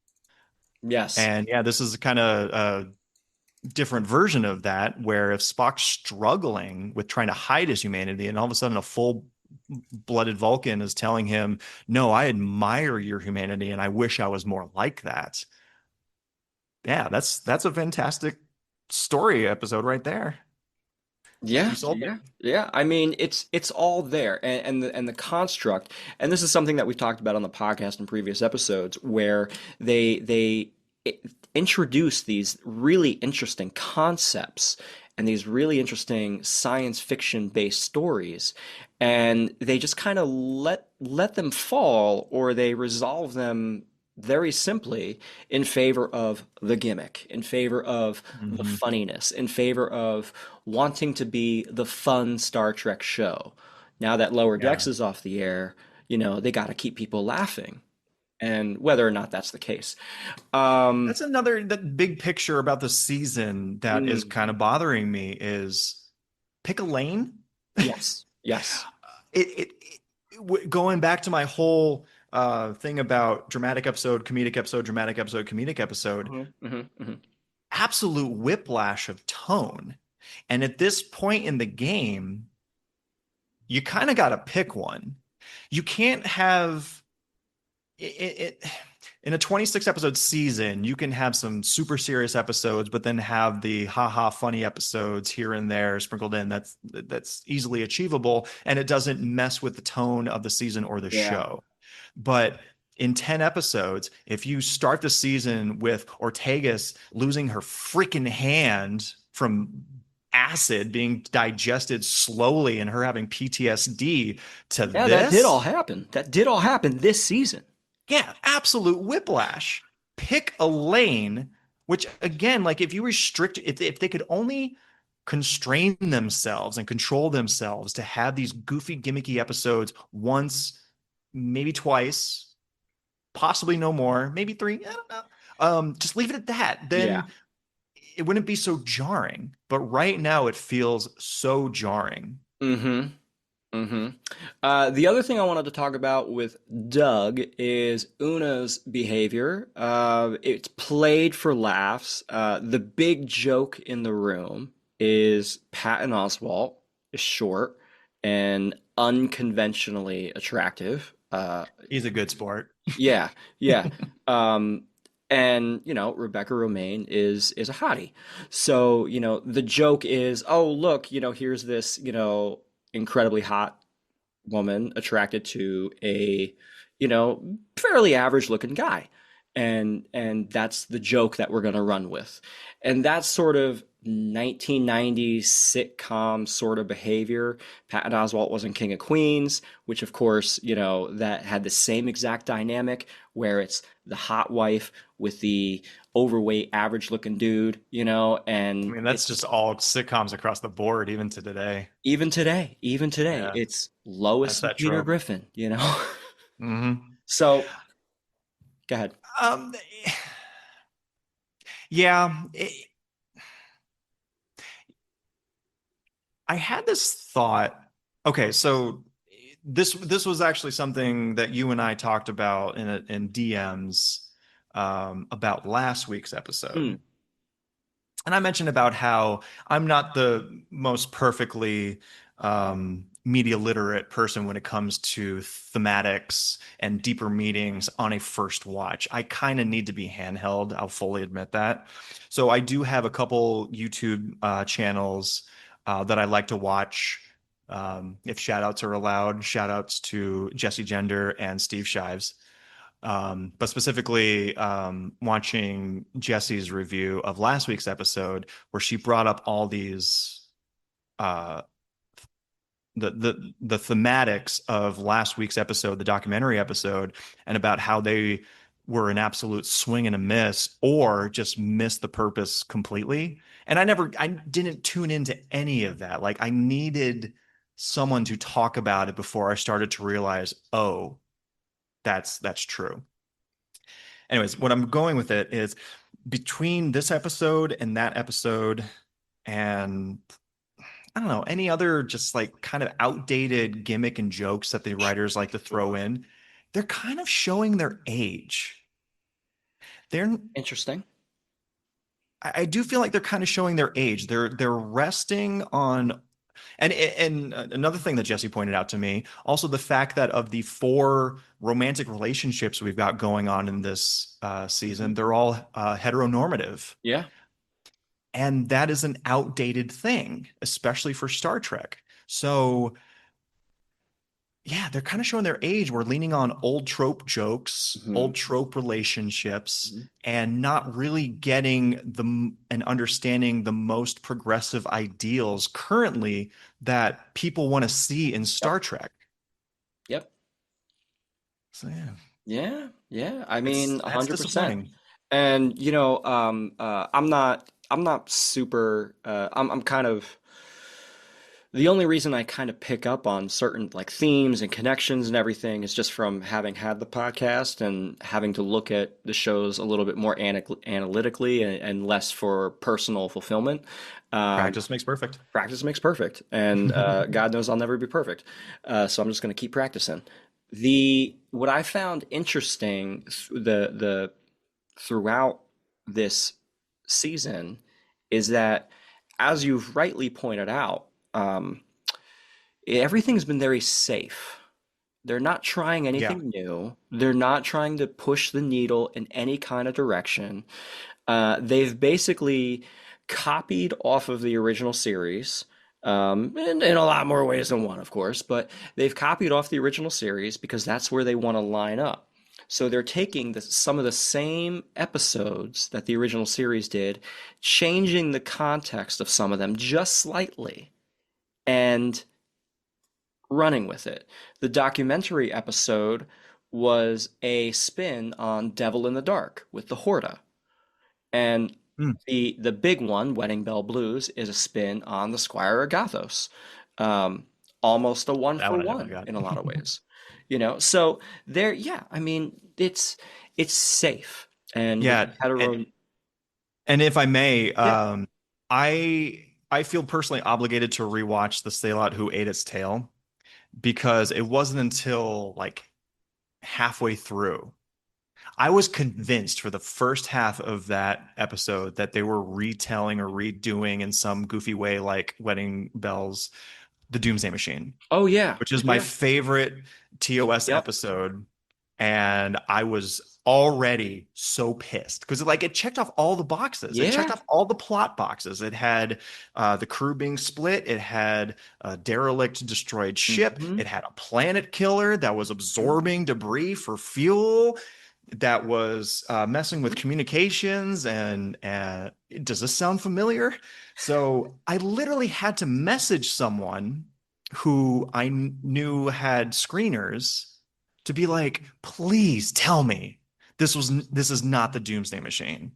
Yes. And this is kind of a different version of that, where if Spock's struggling with trying to hide his humanity, and all of a sudden a full-blooded Vulcan is telling him, "No, I admire your humanity, and I wish I was more like that." Yeah, that's a fantastic story episode right there. Yeah. I mean, it's all there, and the construct, and this is something that we talked about on the podcast in previous episodes, where they introduce these really interesting concepts and these really interesting science fiction based stories, and they just kind of let them fall, or they resolve them very simply in favor of the gimmick, in favor of the funniness, in favor of wanting to be the fun Star Trek show. Now that Lower Decks is off the air, they got to keep people laughing. And whether or not that's the case. That's that big picture about the season that is kind of bothering me is pick a lane. Yes. Going back to my whole thing about dramatic episode, comedic episode, dramatic episode, comedic episode, absolute whiplash of tone. And at this point in the game, you kind of got to pick one. You can't have it in a 26 episode season. You can have some super serious episodes, but then have the haha funny episodes here and there sprinkled in. That's easily achievable, and it doesn't mess with the tone of the season or the show. But in 10 episodes, if you start the season with Ortegas losing her freaking hand from acid being digested slowly and her having PTSD to this. That did all happen. That did all happen this season. Yeah, absolute whiplash. Pick a lane, which again, if you restrict, if they could only constrain themselves and control themselves to have these goofy, gimmicky episodes once, maybe twice, possibly no more, maybe 3. I don't know. Just leave it at that. Then it wouldn't be so jarring. But right now it feels so jarring. The other thing I wanted to talk about with Doug is Una's behavior. It's played for laughs. The big joke in the room is Patton Oswalt is short and unconventionally attractive. He's a good sport. Yeah, yeah. Um, and Rebecca Romaine is a hottie. So, the joke is, oh, look, here's this, incredibly hot woman attracted to a, fairly average looking guy. And that's the joke that we're going to run with. And that's sort of 1990s sitcom sort of behavior. Patton Oswalt was in King of Queens, which of course, that had the same exact dynamic where it's the hot wife with the overweight average looking dude, and I mean, that's just all sitcoms across the board, even to today. even today, Yeah, it's Lois that's and that Peter trope. Griffin, Hmm. So go ahead. Um, yeah, I had this thought. Okay, so this was actually something that you and I talked about in DMs about last week's episode. Mm, And I mentioned about how I'm not the most perfectly media literate person when it comes to thematics and deeper meanings on a first watch. I kind of need to be handheld. I'll fully admit that. So I do have a couple YouTube channels that I like to watch. If shout outs are allowed, shout outs to Jesse Gender and Steve Shives. But specifically, watching Jesse's review of last week's episode, where she brought up all these uh, the thematics of last week's episode, the documentary episode, and about how they were an absolute swing and a miss, or just missed the purpose completely. And I didn't tune into any of that. Like I needed someone to talk about it before I started to realize, oh, that's true. Anyways, what I'm going with it is between this episode and that episode, and I don't know, any other just like kind of outdated gimmick and jokes that the writers like to throw in, they're kind of showing their age. They're interesting. I do feel like they're kind of showing their age. They're resting on and another thing that Jesse pointed out to me, also the fact that of the four romantic relationships we've got going on in this season, they're all heteronormative. Yeah. And that is an outdated thing, especially for Star Trek. So yeah, they're kind of showing their age. We're leaning on old trope jokes, old trope relationships, and not really getting and understanding the most progressive ideals currently that people want to see in Star Trek. Yep. So yeah. Yeah. I mean, That's 100%. disappointing. And I'm not super. I'm kind of. The only reason I kind of pick up on certain like themes and connections and everything is just from having had the podcast and having to look at the shows a little bit more analytically and less for personal fulfillment. Practice makes perfect. Practice makes perfect, and God knows I'll never be perfect. So I'm just going to keep practicing. What I found interesting the throughout this season is that, as you've rightly pointed out, everything's been very safe. They're not trying anything new. They're not trying to push the needle in any kind of direction. They've basically copied off of the original series, in a lot more ways than one, of course, but they've copied off the original series because that's where they want to line up. So they're taking some of the same episodes that the original series did, changing the context of some of them just slightly, and running with it. The documentary episode was a spin on Devil in the Dark with the Horta. And the big one, Wedding Bell Blues, is a spin on the Squire of Gothos. Almost a one for one in a lot of ways. So there, I mean, it's safe. And and if I may, I feel personally obligated to rewatch The Salot Who Ate Its Tail, because it wasn't until like halfway through I was convinced for the first half of that episode that they were retelling or redoing in some goofy way, like Wedding Bells, the Doomsday Machine, Oh yeah, which is my yeah, favorite TOS yep, episode. And I was already so pissed because like it checked off all the boxes. It checked yeah. off all the plot boxes. It had the crew being split. It had a derelict destroyed ship. Hmm. It had a planet killer that was absorbing debris for fuel, that was messing with communications. And does this sound familiar? So I literally had to message someone who I knew had screeners to be like, please tell me this is not the Doomsday Machine.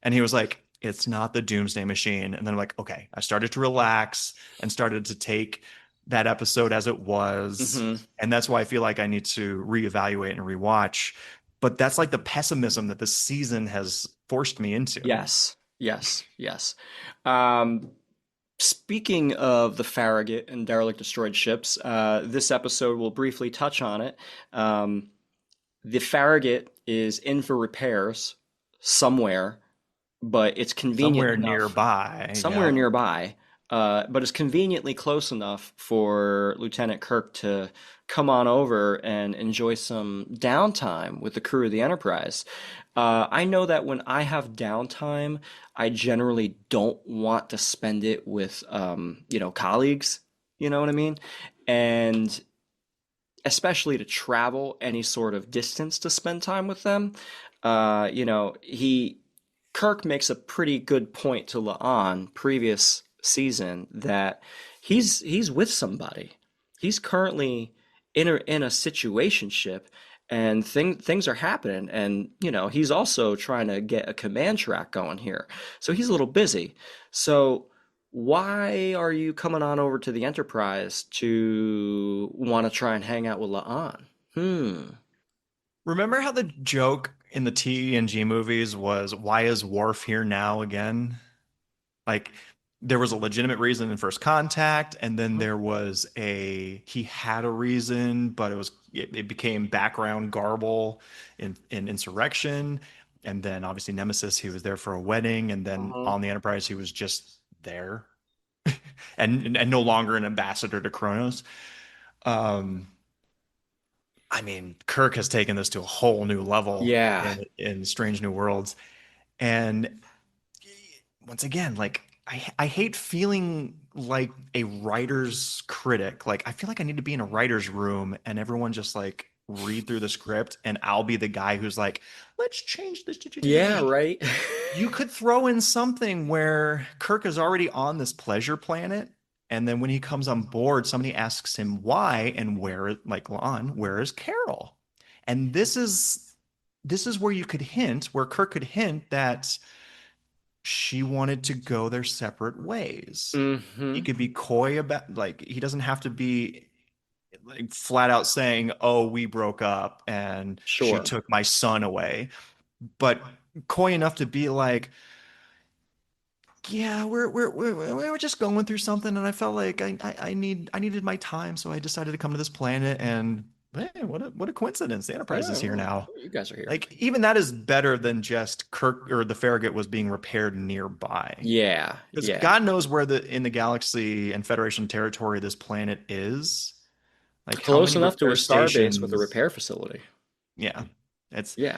And he was like, it's not the Doomsday Machine. And then I'm like, okay, I started to relax and started to take that episode as it was. Hmm. And that's why I feel like I need to reevaluate and rewatch. But that's like the pessimism that this season has forced me into. Yes, yes, yes. Um, Speaking of the Farragut and derelict destroyed ships, this episode will briefly touch on it. Um, the Farragut is in for repairs somewhere, but it's convenient Somewhere enough, nearby. somewhere Yeah. nearby, but it's conveniently close enough for Lieutenant Kirk to come on over and enjoy some downtime with the crew of the Enterprise. I know that when I have downtime, I generally don't want to spend it with, colleagues. You know what I mean? And especially to travel any sort of distance to spend time with them. He Kirk makes a pretty good point to La'an previous season that he's with somebody. He's currently in a situationship, and things are happening, and he's also trying to get a command track going here. So he's a little busy. So why are you coming on over to the Enterprise to want to try and hang out with La'an? Remember how the joke in the TNG movies was, why is Worf here now again? Like there was a legitimate reason in First Contact, and then there was he had a reason, but it became background garble in Insurrection. And then obviously Nemesis, he was there for a wedding, and then on the Enterprise, he was just there and no longer an ambassador to Kronos. Um, I mean, Kirk has taken this to a whole new level Yeah. in Strange New Worlds. And once again, like I hate feeling like a writer's critic. Like I feel like I need to be in a writer's room and everyone just like read through the script and I'll be the guy who's like, let's change this. Yeah, right. You could throw in something where Kirk is already on this pleasure planet. And then when he comes on board, somebody asks him why and where, like La'an, where is Carol? And this is where you could hint, where Kirk could hint that she wanted to go their separate ways. Hmm. He could be coy about, like, he doesn't have to be like flat out saying, oh, we broke up and she Sure. took my son away, but coy enough to be like, yeah, we're just going through something, and I felt like I needed my time, so I decided to come to this planet. And hey, what a coincidence! The Enterprise is here now. You guys are here. Like even that is better than just Kirk or the Farragut was being repaired nearby. Yeah, Because yeah. God knows where in the galaxy and Federation territory this planet is. Like how Close many enough to a repair starbase with a stations- repair facility. Yeah, Yeah.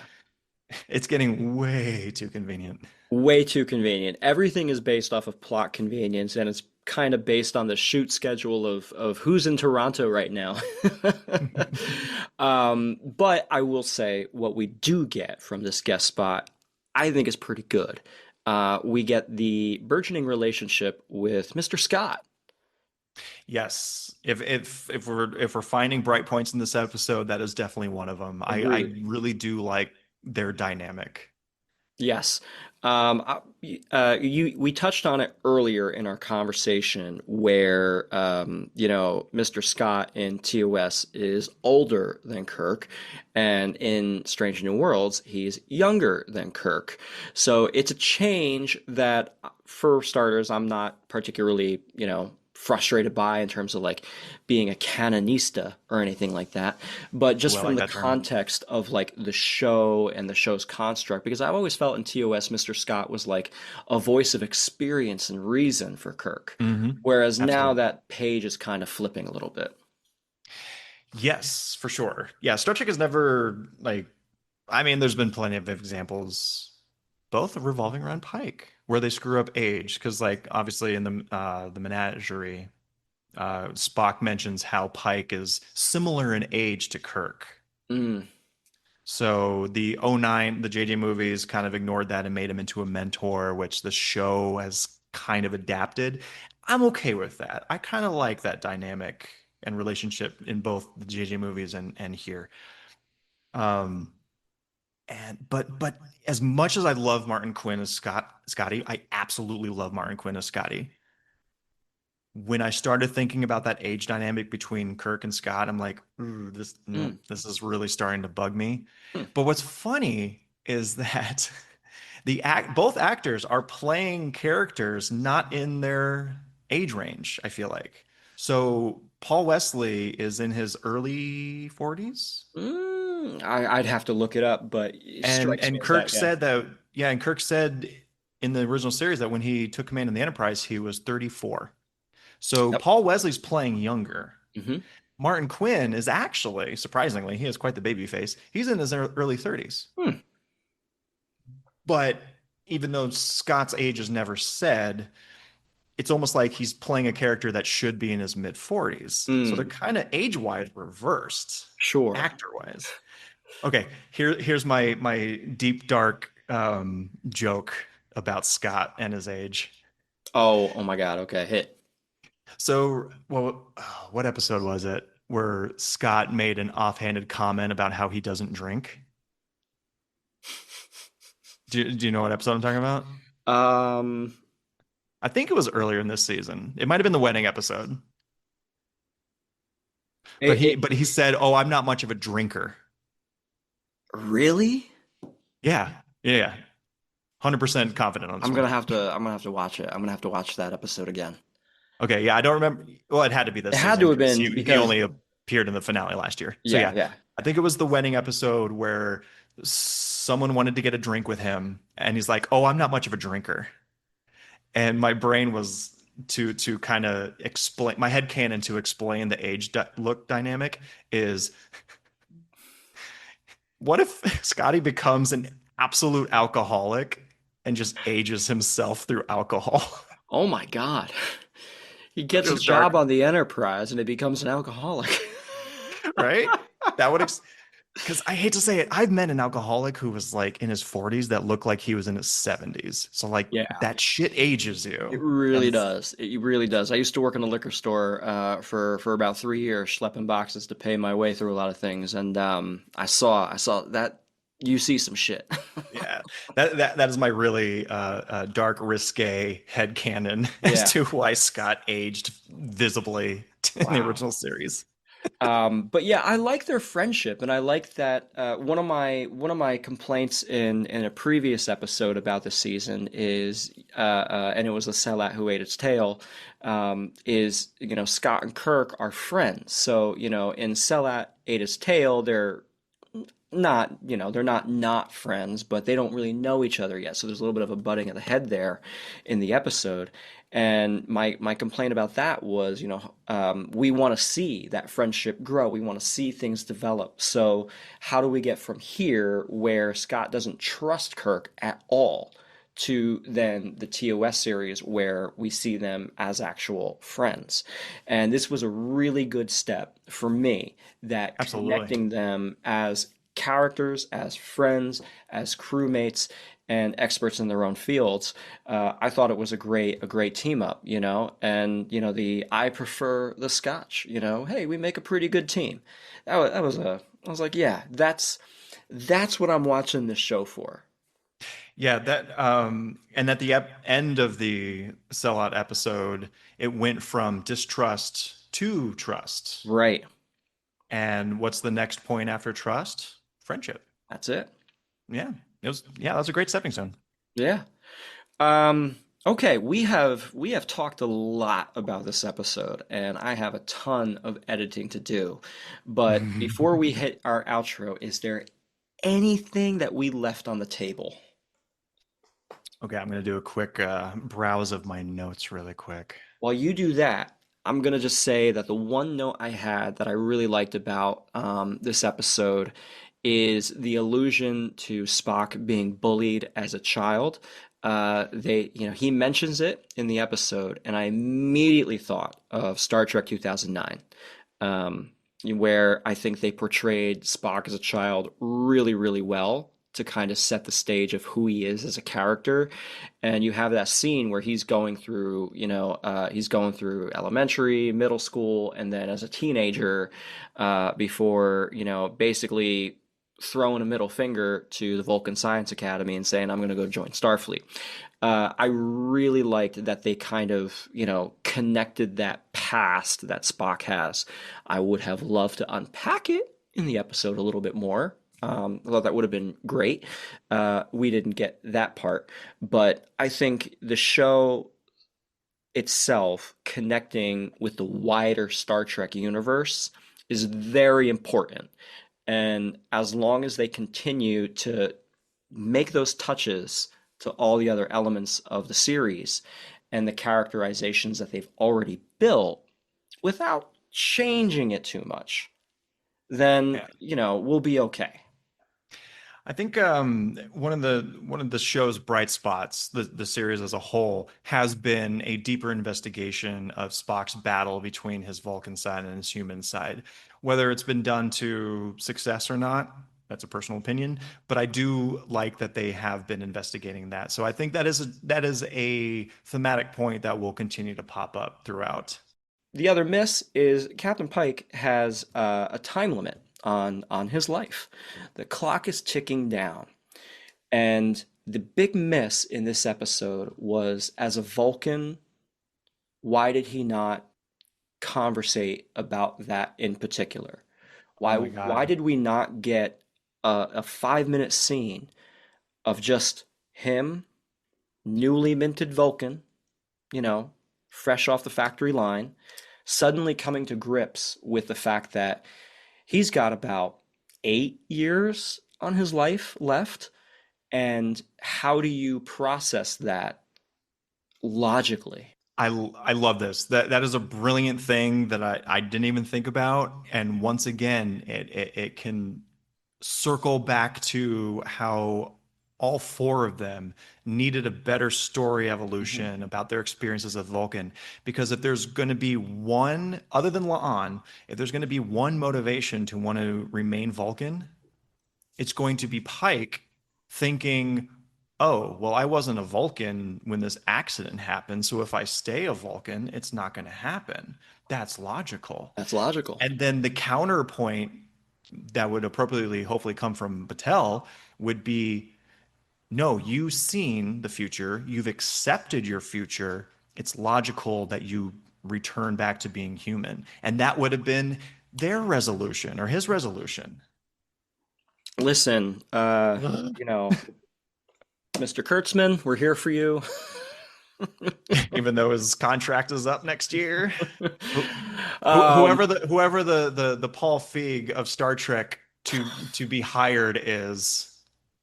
it's getting way too convenient. Way too convenient. Everything is based off of plot convenience, and it's kind of based on the shoot schedule of who's in Toronto right now. But I will say what we do get from this guest spot, I think is pretty good. We get the burgeoning relationship with Mr. Scott. Yes, if we're finding bright points in this episode, that is definitely one of them. I Agreed. really do like their dynamic. Yes. We touched on it earlier in our conversation where, Mr. Scott in TOS is older than Kirk, and in Strange New Worlds, he's younger than Kirk. So it's a change that, for starters, I'm not particularly, frustrated by in terms of like being a canonista or anything like that, but just Ooh, I from like the that term. context of like the show and the show's construct, because I've always felt in TOS Mr. Scott was like a voice of experience and reason for Kirk, whereas now Absolutely. that page is kind of flipping a little bit. Yes, for sure. Yeah, Star Trek has never like, I mean, there's been plenty of examples, both revolving around Pike, where they screw up age. Because like obviously in the menagerie, Spock mentions how Pike is similar in age to Kirk. Mm, So the '09, the JJ movies kind of ignored that and made him into a mentor, which the show has kind of adapted. I'm okay with that. I kind of like that dynamic and relationship in both the JJ movies and here. Um, but as much as I love Martin Quinn as Scotty, I absolutely love Martin Quinn as Scotty. When I started thinking about that age dynamic between Kirk and Scott, I'm like, ooh, mm, this is really starting to bug me. mm. But what's funny is that both actors are playing characters not in their age range, I feel like. So Paul Wesley is in his early 40s. I'd have to look it up, but it strikes me And as Kirk that, yeah. said that, yeah, and Kirk said in the original series that when he took command in the Enterprise, he was 34. So Yep. Paul Wesley's playing younger. Hmm. Martin Quinn is actually, surprisingly, he has quite the baby face. He's in his early 30s. Hmm. But even though Scott's age is never said, it's almost like he's playing a character that should be in his mid 40s. So they're Mm, kind of age-wise reversed, sure. actor-wise. Okay, here's my deep dark joke about Scott and his age. Oh my God. Okay, hit. So, well, what episode was it where Scott made an offhanded comment about how he doesn't drink? Do you know what episode I'm talking about? Um, I think it was earlier in this season. It might have been the wedding episode. But it, he it but he said, "Oh, I'm not much of a drinker." really? Yeah. Yeah. 100% confident on this one. I'm gonna have to watch it. I'm gonna have to watch that episode again. Okay, yeah, I don't remember. Well, it had to be this It had season to have because been he because only appeared in the finale last year. So yeah, yeah, yeah. I think it was the wedding episode where someone wanted to get a drink with him, and he's like, "Oh, I'm not much of a drinker." And my brain was to kind of explain my head canon to explain the age look dynamic is what if Scotty becomes an absolute alcoholic and just ages himself through alcohol? Oh my God. He Which gets a is dark, job on the Enterprise and he becomes an alcoholic. right? That would because I hate to say it, I've met an alcoholic who was like in his 40s that looked like he was in his 70s. So like Yeah. that shit ages It you. really And does. It really does. I used to work in a liquor store for about 3 years, schlepping boxes to pay my way through a lot of things, and I saw that you see some shit. yeah, that is my really dark, risque headcanon Yeah. as to why Scott aged visibly in the Wow. original series. But yeah, I like their friendship, and I like that one of my complaints in a previous episode about the season is and it was a sellout who ate its tail, is Scott and Kirk are friends. So in sellout ate its tail, they're not friends, but they don't really know each other yet. So there's a little bit of a butting of the head there in the episode. And my complaint about that was, we want to see that friendship grow. We want to see things develop. So how do we get from here where Scott doesn't trust Kirk at all to then the TOS series where we see them as actual friends? And this was a really good step for me that Absolutely. connecting them as characters, as friends, as crewmates, and experts in their own fields. I thought it was a great team up, and I prefer the Scotch, hey, we make a pretty good team. I was like, yeah, that's what I'm watching this show for. Yeah, and at the end of the sellout episode, it went from distrust to trust. Right. And what's the next point after trust? Friendship. That's it. Yeah, that was a great stepping stone. Yeah. Um, Okay, we have talked a lot about this episode, and I have a ton of editing to do. But before we hit our outro, is there anything that we left on the table? Okay, I'm going to do a quick browse of my notes really quick. While you do that, I'm gonna just say that the one note I had that I really liked about this episode is the allusion to Spock being bullied as a child. He mentions it in the episode, and I immediately thought of Star Trek 2009, where I think they portrayed Spock as a child really, really well to kind of set the stage of who he is as a character. And you have that scene where he's going through, he's going through elementary, middle school, and then as a teenager, before, basically throwing a middle finger to the Vulcan Science Academy and saying, I'm going to go join Starfleet. I really liked that they kind of, connected that past that Spock has. I would have loved to unpack it in the episode a little bit more. I thought that would have been great. We didn't get that part, but I think the show itself connecting with the wider Star Trek universe is very important. And as long as they continue to make those touches to all the other elements of the series and the characterizations that they've already built without changing it too much, then, we'll be okay. I think one of the show's bright spots, the series as a whole, has been a deeper investigation of Spock's battle between his Vulcan side and his human side. Whether it's been done to success or not, that's a personal opinion, but I do like that they have been investigating that. So I think that is a thematic point that will continue to pop up throughout. The other miss is Captain Pike has a time limit on his life. The clock is ticking down. And the big miss in this episode was, as a Vulcan, why did he not conversate about that in particular? Oh my God. Why did we not get a 5-minute scene of just him, newly minted Vulcan, fresh off the factory line, suddenly coming to grips with the fact that he's got about 8 years on his life left. And how do you process that logically? I love this. That is a brilliant thing that I didn't even think about. And once again, it can circle back to how all four of them needed a better story evolution about their experiences as Vulcan. Because if there's going to be one, other than La'an, if there's going to be one motivation to want to remain Vulcan, it's going to be Pike thinking, oh, well, I wasn't a Vulcan when this accident happened. So if I stay a Vulcan, it's not going to happen. That's logical. That's logical. And then the counterpoint that would appropriately, hopefully, come from Batel would be, no, you've seen the future. You've accepted your future. It's logical that you return back to being human. And that would have been their resolution or his resolution. Listen, Mr. Kurtzman, we're here for you. Even though his contract is up next year. Whoever the Paul Feig of Star Trek to be hired is.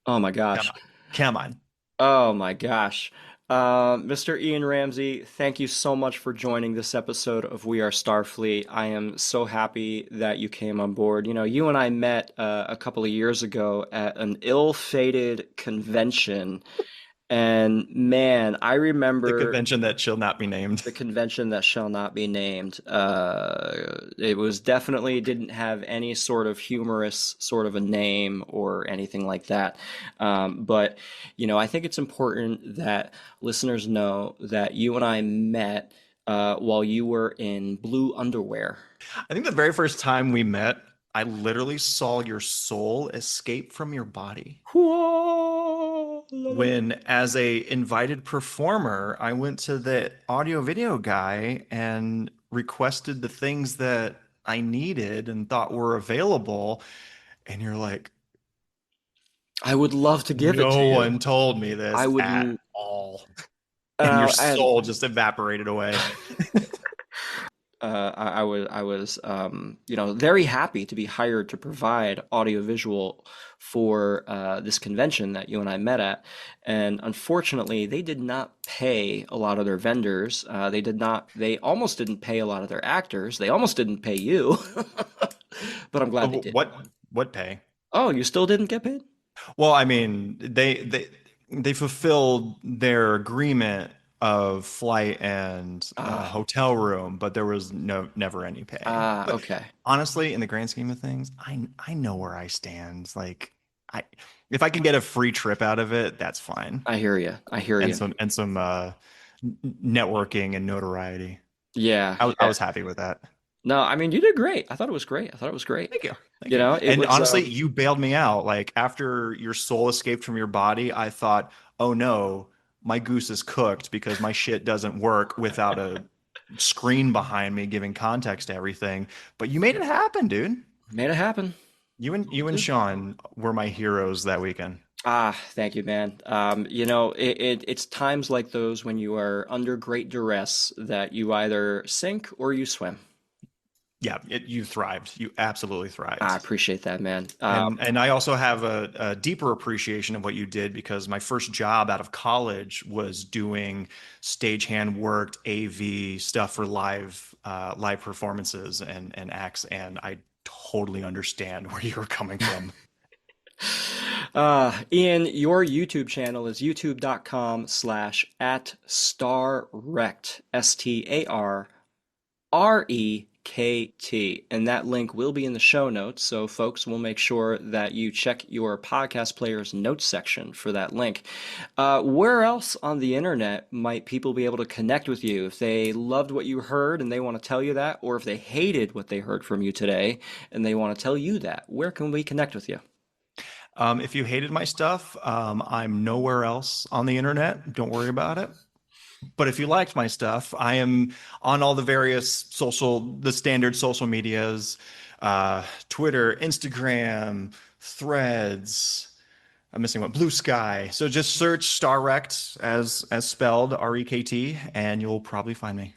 Oh my gosh. Come on. Oh my gosh. Mr. Ian Ramsey, thank you so much for joining this episode of We Are Starfleet. I am so happy that you came on board. You and I met a couple of years ago at an ill-fated convention. And man, I remember the convention that shall not be named. The convention that shall not be named. It was definitely didn't have any sort of humorous sort of a name or anything like that. But I think it's important that listeners know that you and I met while you were in blue underwear. I think the very first time we met, I literally saw your soul escape from your body. When, as a invited performer, I went to the audio video guy and requested the things that I needed and thought were available. And you're like, I would love to give it to you. No one told me this at all. and your And soul just evaporated away. I was very happy to be hired to provide audiovisual for this convention that you and I met at. And unfortunately, they did not pay a lot of their vendors. They almost didn't pay a lot of their actors. They almost didn't pay you, but I'm glad they did. What pay? Oh, you still didn't get paid? Well, I mean, they fulfilled their agreement of flight and hotel room, but there was never any pay. But Okay. honestly, in the grand scheme of things, I know where I stand. Like, if I can get a free trip out of it, that's fine. I hear you. I hear you. And some networking and notoriety. Yeah. I was happy with that. No, I mean, you did great. I thought it was great. Thank you. You know, it and was, honestly, you bailed me out. Like after your soul escaped from your body, I thought, oh no, my goose is cooked because my shit doesn't work without a screen behind me giving context to everything. But you made it happen, dude. made it happen. You and Sean were my heroes that weekend. Thank you, man. It's times like those when you are under great duress that you either sink or you swim. Yeah, you thrived. You absolutely thrived. I appreciate that, man. And I also have a deeper appreciation of what you did because my first job out of college was doing stagehand worked AV stuff for live performances and acts, and I totally understand where you were coming from. Ian, your YouTube channel is youtube.com/@starrekt, StarREKT, and that link will be in the show notes. So folks, will make sure that you check your podcast player's notes section for that link. Where else on the internet might people be able to connect with you if they loved what you heard and they want to tell you that, or if they hated what they heard from you today and they want to tell you that? Where can we connect with you? If you hated my stuff, I'm nowhere else on the internet. Don't worry about it. But if you liked my stuff, I am on all the various standard social medias, Twitter, Instagram, Threads. I'm missing one, Blue Sky. So just search StarRekt as spelled REKT, and you'll probably find me.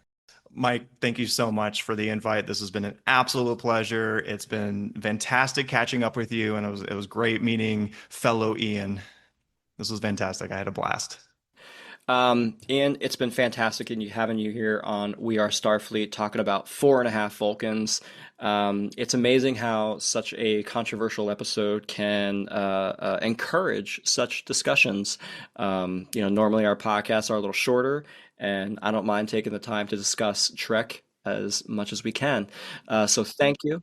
Mike, thank you so much for the invite. This has been an absolute pleasure. It's been fantastic catching up with you, and it was great meeting fellow Ian. This was fantastic. I had a blast. Ian, it's been fantastic having you here on We Are Starfleet talking about 4.5 Vulcans. It's amazing how such a controversial episode can encourage such discussions. Normally our podcasts are a little shorter, and I don't mind taking the time to discuss Trek as much as we can. So thank you.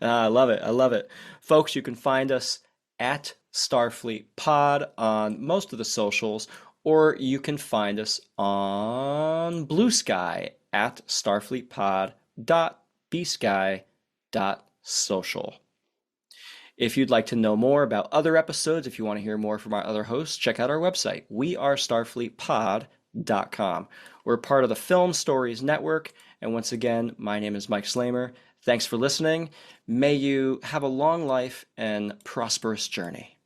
I love it. I love it. Folks, you can find us at Starfleet Pod on most of the socials, or you can find us on Blue Sky at starfleetpod.bsky.social. If you'd like to know more about other episodes, if you want to hear more from our other hosts, check out our website, wearestarfleetpod.com. We're part of the Film Stories Network, and once again, my name is Mike Slamer. Thanks for listening. May you have a long life and prosperous journey.